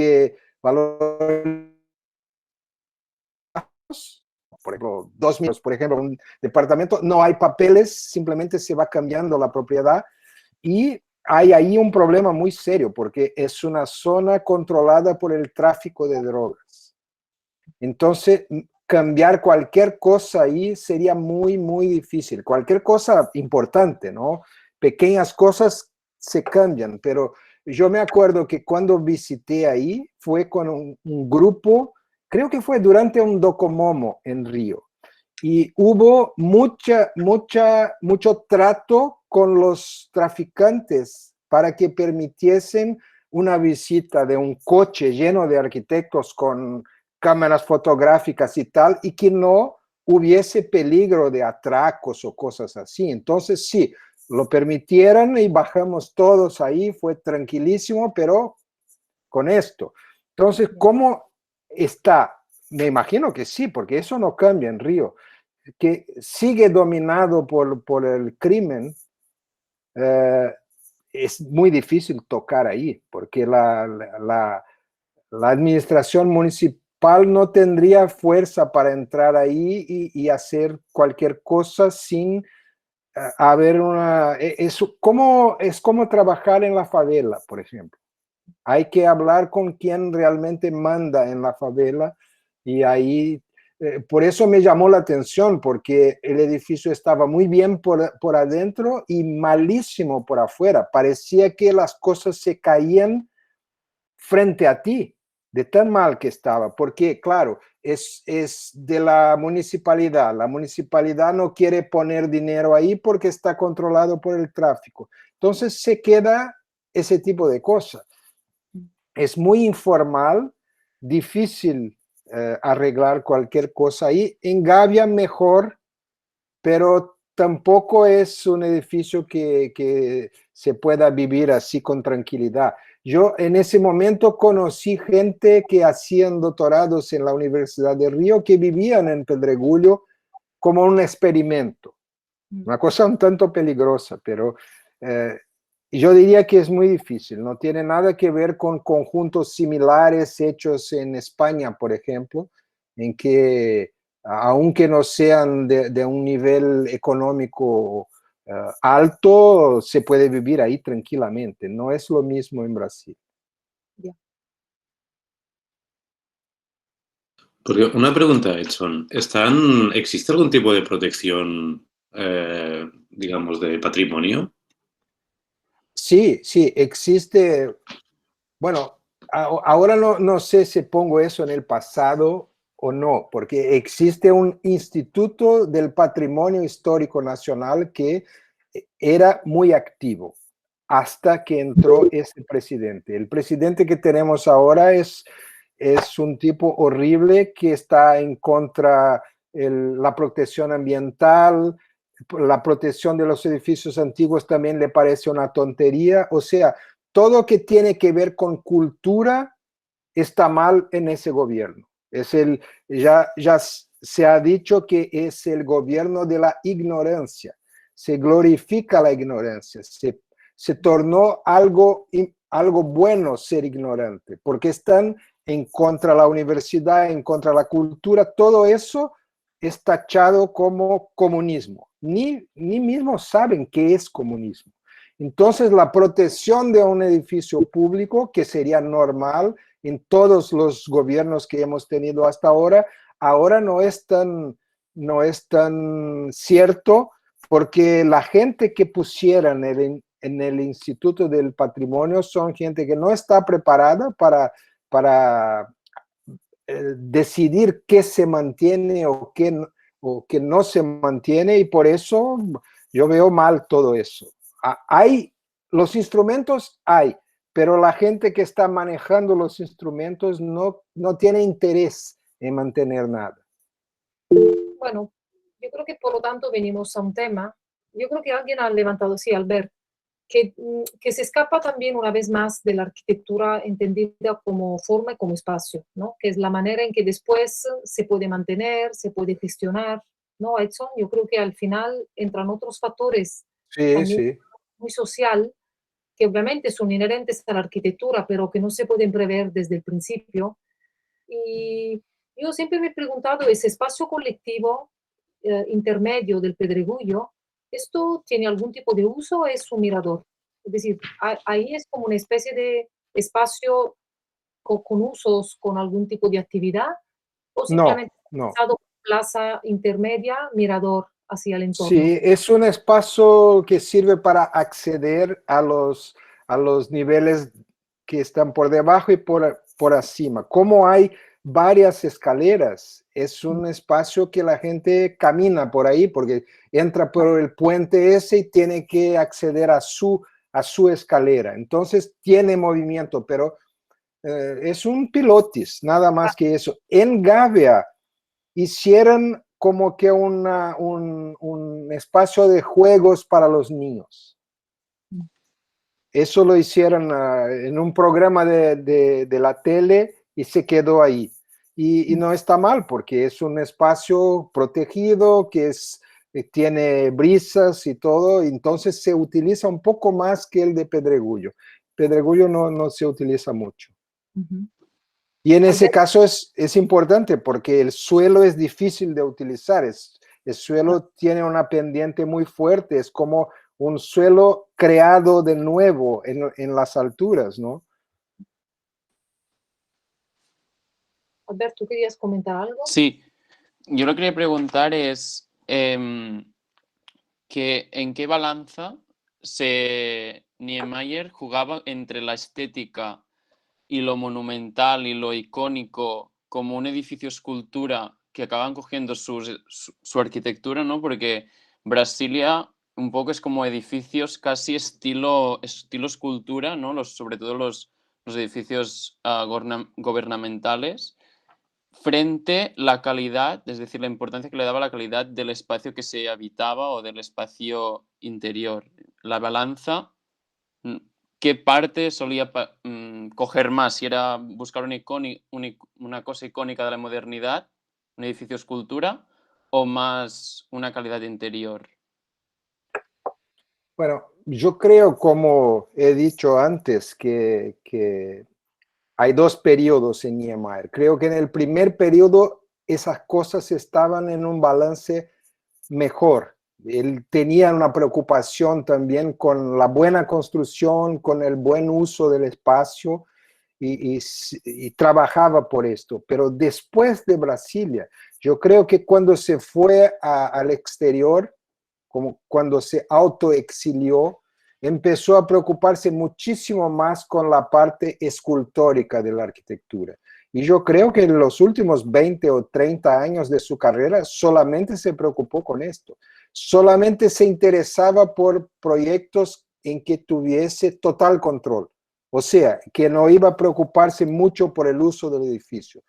por ejemplo, 2 millones, por ejemplo, un departamento, no hay papeles, simplemente se va cambiando la propiedad y hay ahí un problema muy serio porque es una zona controlada por el tráfico de drogas. Entonces, cambiar cualquier cosa ahí sería muy, muy difícil. Cualquier cosa importante, ¿no? Pequeñas cosas se cambian, pero yo me acuerdo que cuando visité ahí fue con un grupo, creo que fue durante un Docomomo en Río, y hubo mucho trato con los traficantes para que permitiesen una visita de un coche lleno de arquitectos con cámaras fotográficas y tal, y que no hubiese peligro de atracos o cosas así. Entonces, sí, lo permitieron y bajamos todos ahí, fue tranquilísimo, pero con esto. Entonces, ¿cómo está? Me imagino que sí, porque eso no cambia en Río, que sigue dominado por el crimen. Es muy difícil tocar ahí, porque la administración municipal no tendría fuerza para entrar ahí y hacer cualquier cosa sin haber es como trabajar en la favela, por ejemplo. Hay que hablar con quien realmente manda en la favela y ahí, por eso me llamó la atención, porque el edificio estaba muy bien por adentro y malísimo por afuera. Parecía que las cosas se caían frente a ti, de tan mal que estaba, porque claro, es de la municipalidad. La municipalidad no quiere poner dinero ahí porque está controlado por el tráfico. Entonces se queda ese tipo de cosas. Es muy informal, difícil arreglar cualquier cosa ahí. En Gavia mejor, pero tampoco es un edificio que se pueda vivir así con tranquilidad. Yo en ese momento conocí gente que hacían doctorados en la Universidad de Río que vivían en Pedregullo como un experimento. Una cosa un tanto peligrosa, pero yo diría que es muy difícil. No tiene nada que ver con conjuntos similares hechos en España, por ejemplo, en que aunque no sean de un nivel económico alto, se puede vivir ahí tranquilamente. No es lo mismo en Brasil. Porque una pregunta, Edson. ¿Existe algún tipo de protección, digamos, de patrimonio? Sí, sí, existe. Bueno, ahora no sé si pongo eso en el pasado o no, porque existe un Instituto del Patrimonio Histórico Nacional que era muy activo hasta que entró ese presidente. El presidente que tenemos ahora es un tipo horrible que está en contra de la protección ambiental, la protección de los edificios antiguos también le parece una tontería. O sea, todo que tiene que ver con cultura está mal en ese gobierno. Ya se ha dicho que es el gobierno de la ignorancia. Se glorifica la ignorancia. Se tornó algo bueno ser ignorante, porque están en contra de la universidad, en contra de la cultura. Todo eso es tachado como comunismo. Ni mismo saben qué es comunismo. Entonces, la protección de un edificio público, que sería normal en todos los gobiernos que hemos tenido hasta ahora no es tan cierto, porque la gente que pusieran en el Instituto del Patrimonio son gente que no está preparada para decidir qué se mantiene o qué no se mantiene, y por eso yo veo mal todo eso. Hay los instrumentos, pero la gente que está manejando los instrumentos no tiene interés en mantener nada. Bueno, yo creo que por lo tanto venimos a un tema, yo creo que alguien ha levantado, sí, Albert, que se escapa también una vez más de la arquitectura entendida como forma y como espacio, ¿no? Que es la manera en que después se puede mantener, se puede gestionar, ¿no, Edson? Yo creo que al final entran otros factores también muy social, que obviamente son inherentes a la arquitectura, pero que no se pueden prever desde el principio. Y yo siempre me he preguntado, ese espacio colectivo intermedio del Pedregullo, ¿esto tiene algún tipo de uso o es un mirador? Es decir, ahí es como una especie de espacio con usos, con algún tipo de actividad, o simplemente No. plaza intermedia, mirador hacia el entorno. Sí, es un espacio que sirve para acceder a los niveles que están por debajo y por encima. Como hay varias escaleras, es un espacio que la gente camina por ahí porque entra por el puente ese y tiene que acceder a su escalera. Entonces tiene movimiento, pero es un pilotis, nada más que eso. En Gavia hicieron como que un espacio de juegos para los niños. Eso lo hicieron en un programa de la tele y se quedó ahí. Y no está mal porque es un espacio protegido que tiene brisas y todo, entonces se utiliza un poco más que el de Pedregullo. Pedregullo no se utiliza mucho. Y en ese caso es importante porque el suelo es difícil de utilizar. El suelo tiene una pendiente muy fuerte, es como un suelo creado de nuevo en las alturas, ¿no? Albert, ¿tú querías comentar algo? Sí, yo lo que quería preguntar es que en qué balanza Niemeyer jugaba entre la estética y lo monumental y lo icónico como un edificio escultura que acaban cogiendo su arquitectura, ¿no? Porque Brasilia un poco es como edificios casi estilo escultura, ¿no? Sobre todo los edificios gubernamentales, frente la calidad, es decir, la importancia que le daba la calidad del espacio que se habitaba o del espacio interior. La balanza, ¿qué parte solía coger más? Si era buscar una cosa icónica de la modernidad, un edificio escultura, o más una calidad interior. Bueno, yo creo, como he dicho antes, que hay dos periodos en Niemeyer. Creo que en el primer periodo esas cosas estaban en un balance mejor. Él tenía una preocupación también con la buena construcción, con el buen uso del espacio y trabajaba por esto. Pero después de Brasilia, yo creo que cuando se fue al exterior, como cuando se autoexilió, empezó a preocuparse muchísimo más con la parte escultórica de la arquitectura. Y yo creo que en los últimos 20 o 30 años de su carrera solamente se preocupó con esto. Solamente se interesaba por proyectos en que tuviese total control. O sea, que no iba a preocuparse mucho por el uso del edificio.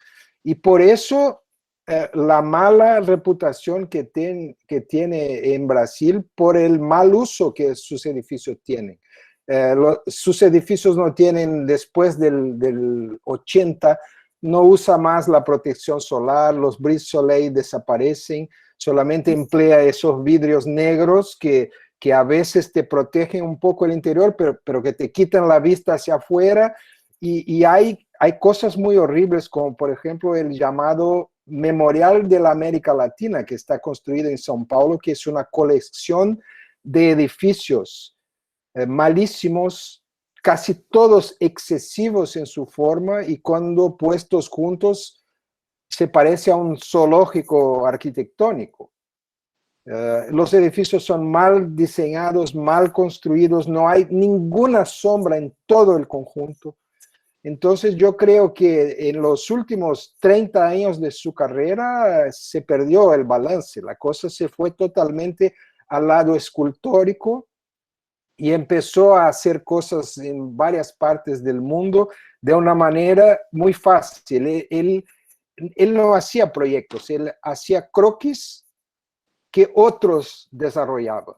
Y por eso la mala reputación que tiene en Brasil por el mal uso que sus edificios tienen. Sus edificios no tienen, después del 80, no usa más la protección solar, los brise soleil desaparecen, solamente emplea esos vidrios negros que a veces te protegen un poco el interior, pero que te quitan la vista hacia afuera, y hay cosas muy horribles, como por ejemplo el llamado Memorial de la América Latina, que está construido en São Paulo, que es una colección de edificios malísimos, casi todos excesivos en su forma, y cuando puestos juntos se parece a un zoológico arquitectónico. Los edificios son mal diseñados, mal construidos, no hay ninguna sombra en todo el conjunto. Entonces yo creo que en los últimos 30 años de su carrera se perdió el balance, la cosa se fue totalmente al lado escultórico y empezó a hacer cosas en varias partes del mundo de una manera muy fácil. Él no hacía proyectos, él hacía croquis que otros desarrollaban,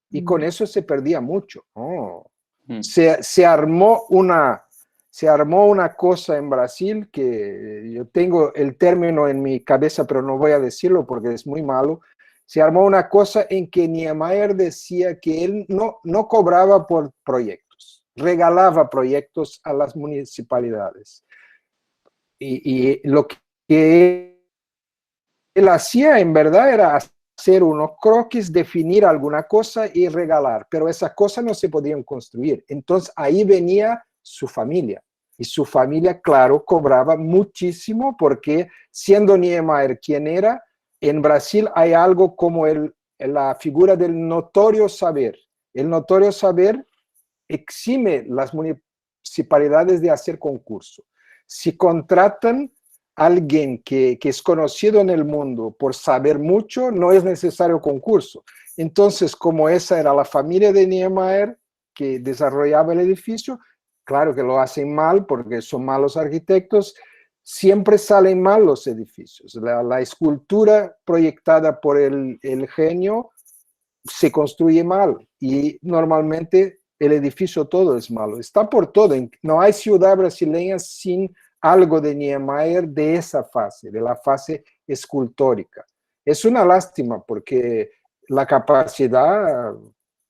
y con eso se perdía mucho. Se armó una cosa en Brasil, que yo tengo el término en mi cabeza, pero no voy a decirlo porque es muy malo. Se armó una cosa en que Niemeyer decía que él no cobraba por proyectos, regalaba proyectos a las municipalidades. Y lo que él hacía en verdad era hacer unos croquis, definir alguna cosa y regalar, pero esas cosas no se podían construir. Entonces ahí venía su familia, y su familia, claro, cobraba muchísimo, porque siendo Niemeyer quien era, en Brasil hay algo como la figura del notorio saber. El notorio saber exime las municipalidades de hacer concurso. Si contratan a alguien que es conocido en el mundo por saber mucho, no es necesario concurso. Entonces, como esa era la familia de Niemeyer que desarrollaba el edificio, claro que lo hacen mal porque son malos arquitectos, siempre salen mal los edificios. La escultura proyectada por el genio se construye mal, y normalmente el edificio todo es malo. Está por todo. No hay ciudad brasileña sin algo de Niemeyer de esa fase, de la fase escultórica. Es una lástima porque la capacidad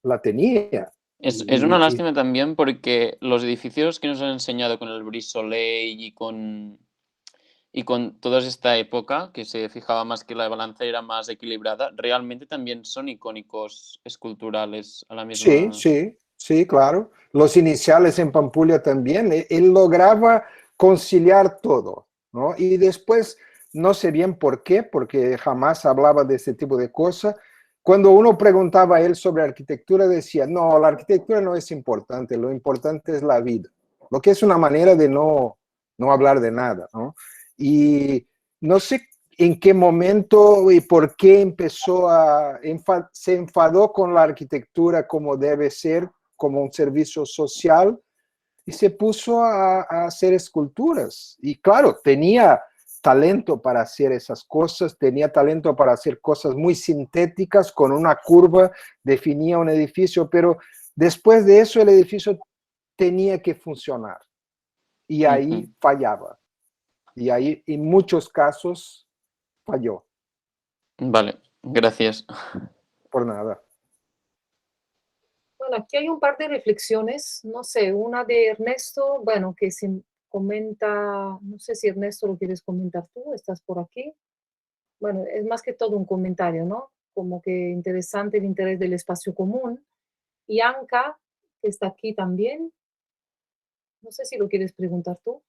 la tenía. Es una lástima también porque los edificios que nos han enseñado con el brise soleil y con toda esta época, que se fijaba más que la balanza era más equilibrada, realmente también son icónicos esculturales a la misma... Sí, claro. Los iniciales en Pampulha también. Él lograba conciliar todo, ¿no? Y después, no sé bien por qué, porque jamás hablaba de ese tipo de cosas. Cuando uno preguntaba a él sobre arquitectura, decía, no, la arquitectura no es importante, lo importante es la vida. Lo que es una manera de no hablar de nada, ¿no? Y no sé en qué momento y por qué empezó se enfadó con la arquitectura como debe ser, como un servicio social, y se puso a hacer esculturas. Y claro, tenía talento para hacer esas cosas, tenía talento para hacer cosas muy sintéticas, con una curva, definía un edificio, pero después de eso el edificio tenía que funcionar. Y ahí fallaba. Y ahí, en muchos casos, falló. Vale, gracias. Por nada. Bueno, aquí hay un par de reflexiones, no sé, una de Ernesto, bueno, que se comenta, no sé si Ernesto lo quieres comentar tú, estás por aquí. Bueno, es más que todo un comentario, ¿no? Como que interesante el interés del espacio común. Y Anka, que está aquí también, no sé si lo quieres preguntar tú,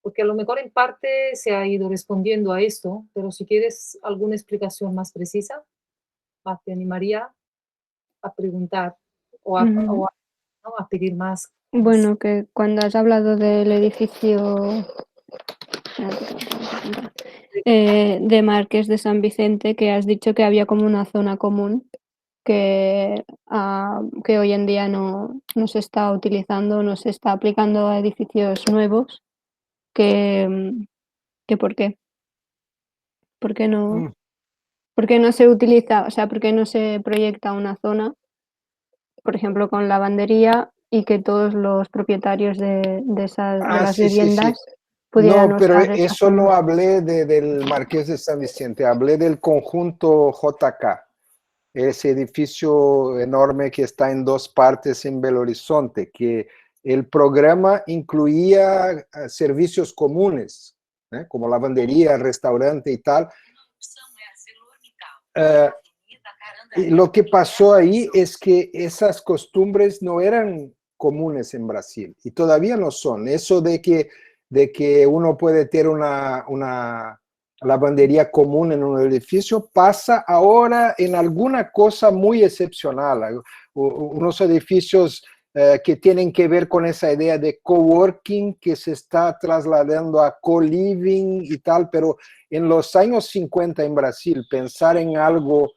porque a lo mejor en parte se ha ido respondiendo a esto, pero si quieres alguna explicación más precisa, te animaría a preguntar o a, Mm, ¿no? A pedir más. Bueno, que cuando has hablado del edificio de Marqués de San Vicente, que has dicho que había como una zona común que hoy en día no se está utilizando, no se está aplicando a edificios nuevos, que ¿por qué? ¿Por qué Mm. no se utiliza, o sea, por qué no se proyecta una zona, por ejemplo, con lavandería y que todos los propietarios de las Sí, sí, sí. viviendas pudieran No, pero usar esa eso no zona? hablé del Marqués de San Vicente, hablé del conjunto JK, ese edificio enorme que está en dos partes en Belo Horizonte, que el programa incluía servicios comunes, como lavandería, restaurante y tal. Y lo que pasó ahí es que esas costumbres no eran comunes en Brasil y todavía no son. Eso de que uno puede tener una lavandería común en un edificio pasa ahora en alguna cosa muy excepcional. Unos edificios que tienen que ver con esa idea de coworking que se está trasladando a co-living y tal, pero en los años 50 en Brasil pensar en algo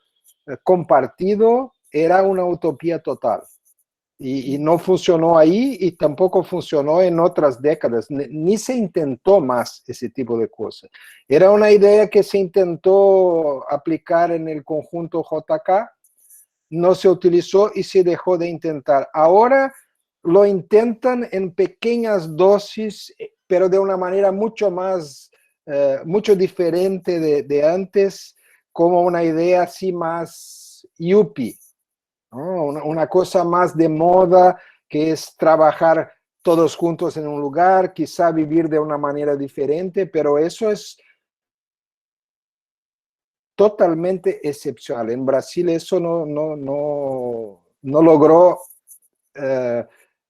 compartido era una utopía total. Y no funcionó ahí y tampoco funcionó en otras décadas. Ni se intentó más ese tipo de cosas. Era una idea que se intentó aplicar en el conjunto JK, no se utilizó y se dejó de intentar. Ahora lo intentan en pequeñas dosis, pero de una manera mucho más, mucho diferente de antes, como una idea así más yuppie, ¿no? Una cosa más de moda, que es trabajar todos juntos en un lugar, quizá vivir de una manera diferente, pero eso es totalmente excepcional. En Brasil eso no logró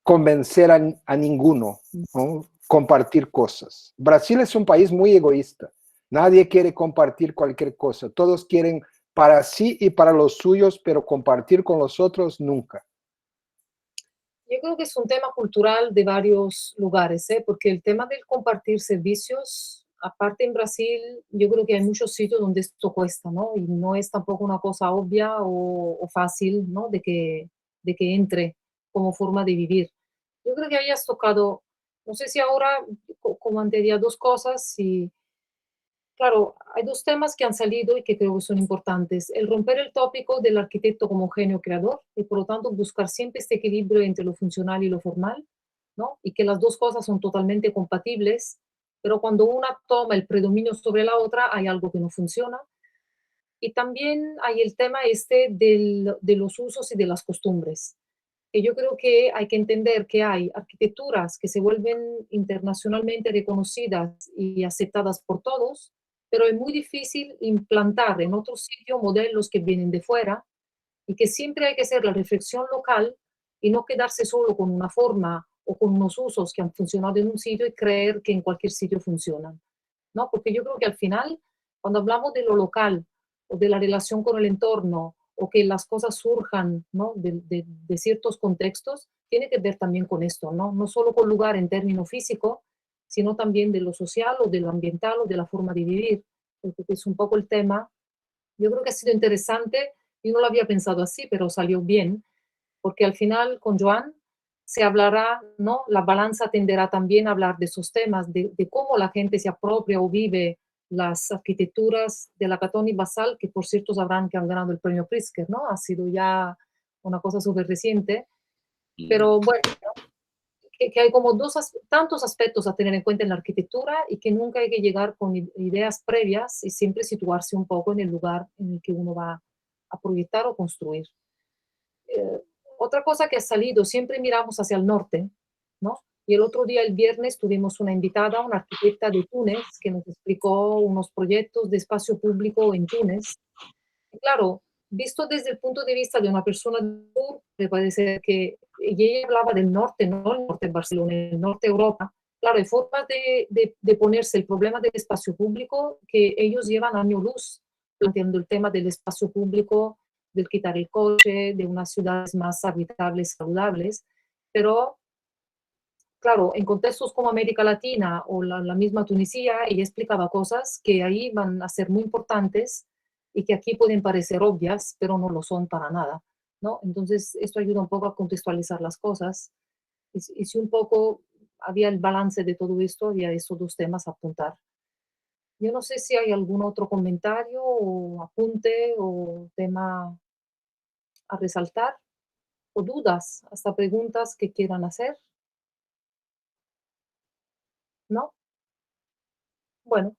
convencer a ninguno, ¿no? Compartir cosas. Brasil es un país muy egoísta. Nadie quiere compartir cualquier cosa. Todos quieren para sí y para los suyos, pero compartir con los otros nunca. Yo creo que es un tema cultural de varios lugares, ¿eh? Porque el tema del compartir servicios, aparte en Brasil, yo creo que hay muchos sitios donde esto cuesta, ¿no? Y no es tampoco una cosa obvia o fácil, ¿no? De que entre como forma de vivir. Yo creo que hayas tocado, no sé si ahora comentaría dos cosas, y claro, hay dos temas que han salido y que creo que son importantes. El romper el tópico del arquitecto como genio creador y por lo tanto buscar siempre este equilibrio entre lo funcional y lo formal, ¿no? Y que las dos cosas son totalmente compatibles, pero cuando una toma el predominio sobre la otra hay algo que no funciona. Y también hay el tema este de los usos y de las costumbres, que yo creo que hay que entender que hay arquitecturas que se vuelven internacionalmente reconocidas y aceptadas por todos, pero es muy difícil implantar en otro sitio modelos que vienen de fuera, y que siempre hay que hacer la reflexión local y no quedarse solo con una forma o con unos usos que han funcionado en un sitio y creer que en cualquier sitio funcionan, ¿no? Porque yo creo que al final, cuando hablamos de lo local o de la relación con el entorno o que las cosas surjan, ¿no? De ciertos contextos, tiene que ver también con esto, ¿no? No solo con lugar en término físico, sino también de lo social o de lo ambiental o de la forma de vivir, porque es un poco el tema. Yo creo que ha sido interesante, yo no lo había pensado así, pero salió bien, porque al final con Joan se hablará, ¿no? La balanza tenderá también a hablar de esos temas, de cómo la gente se apropia o vive las arquitecturas de la Catón y Basalt, que por cierto sabrán que han ganado el premio Pritzker, ¿no? Ha sido ya una cosa súper reciente, pero bueno, que hay como tantos aspectos a tener en cuenta en la arquitectura y que nunca hay que llegar con ideas previas y siempre situarse un poco en el lugar en el que uno va a proyectar o construir. Otra cosa que ha salido, siempre miramos hacia el norte, ¿no? Y el otro día, el viernes, tuvimos una invitada, una arquitecta de Túnez, que nos explicó unos proyectos de espacio público en Túnez. Y claro, visto desde el punto de vista de una persona del sur, me parece que y ella hablaba del norte, no el norte de Barcelona, el norte de Europa. Claro, hay formas de ponerse el problema del espacio público que ellos llevan año luz, planteando el tema del espacio público, del quitar el coche, de unas ciudades más habitables, saludables, pero claro, en contextos como América Latina o la misma Tunisia, ella explicaba cosas que ahí van a ser muy importantes y que aquí pueden parecer obvias, pero no lo son para nada, ¿no? Entonces, esto ayuda un poco a contextualizar las cosas. Y si un poco había el balance de todo esto, había esos dos temas a apuntar. Yo no sé si hay algún otro comentario o apunte o tema a resaltar, o dudas, hasta preguntas que quieran hacer, ¿no? Bueno,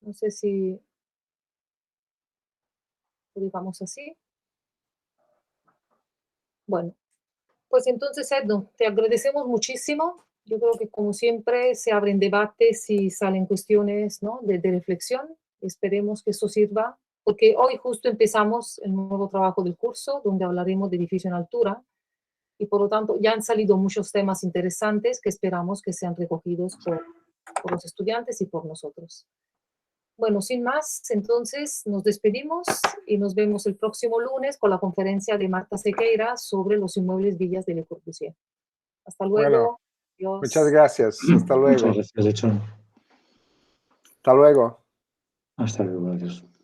no sé si lo digamos así. Bueno, pues entonces, Edno, te agradecemos muchísimo. Yo creo que como siempre se abren debates y salen cuestiones, ¿no? de reflexión. Esperemos que esto sirva, porque hoy justo empezamos el nuevo trabajo del curso, donde hablaremos de edificio en altura, y por lo tanto ya han salido muchos temas interesantes que esperamos que sean recogidos por los estudiantes y por nosotros. Bueno, sin más, entonces nos despedimos y nos vemos el próximo lunes con la conferencia de Marta Sequeira sobre los inmuebles Villas de Le Corbusier. Hasta luego. Bueno, Adiós. muchas gracias. Hasta luego. Muchas gracias, Edson. Hasta luego. Hasta luego, adiós.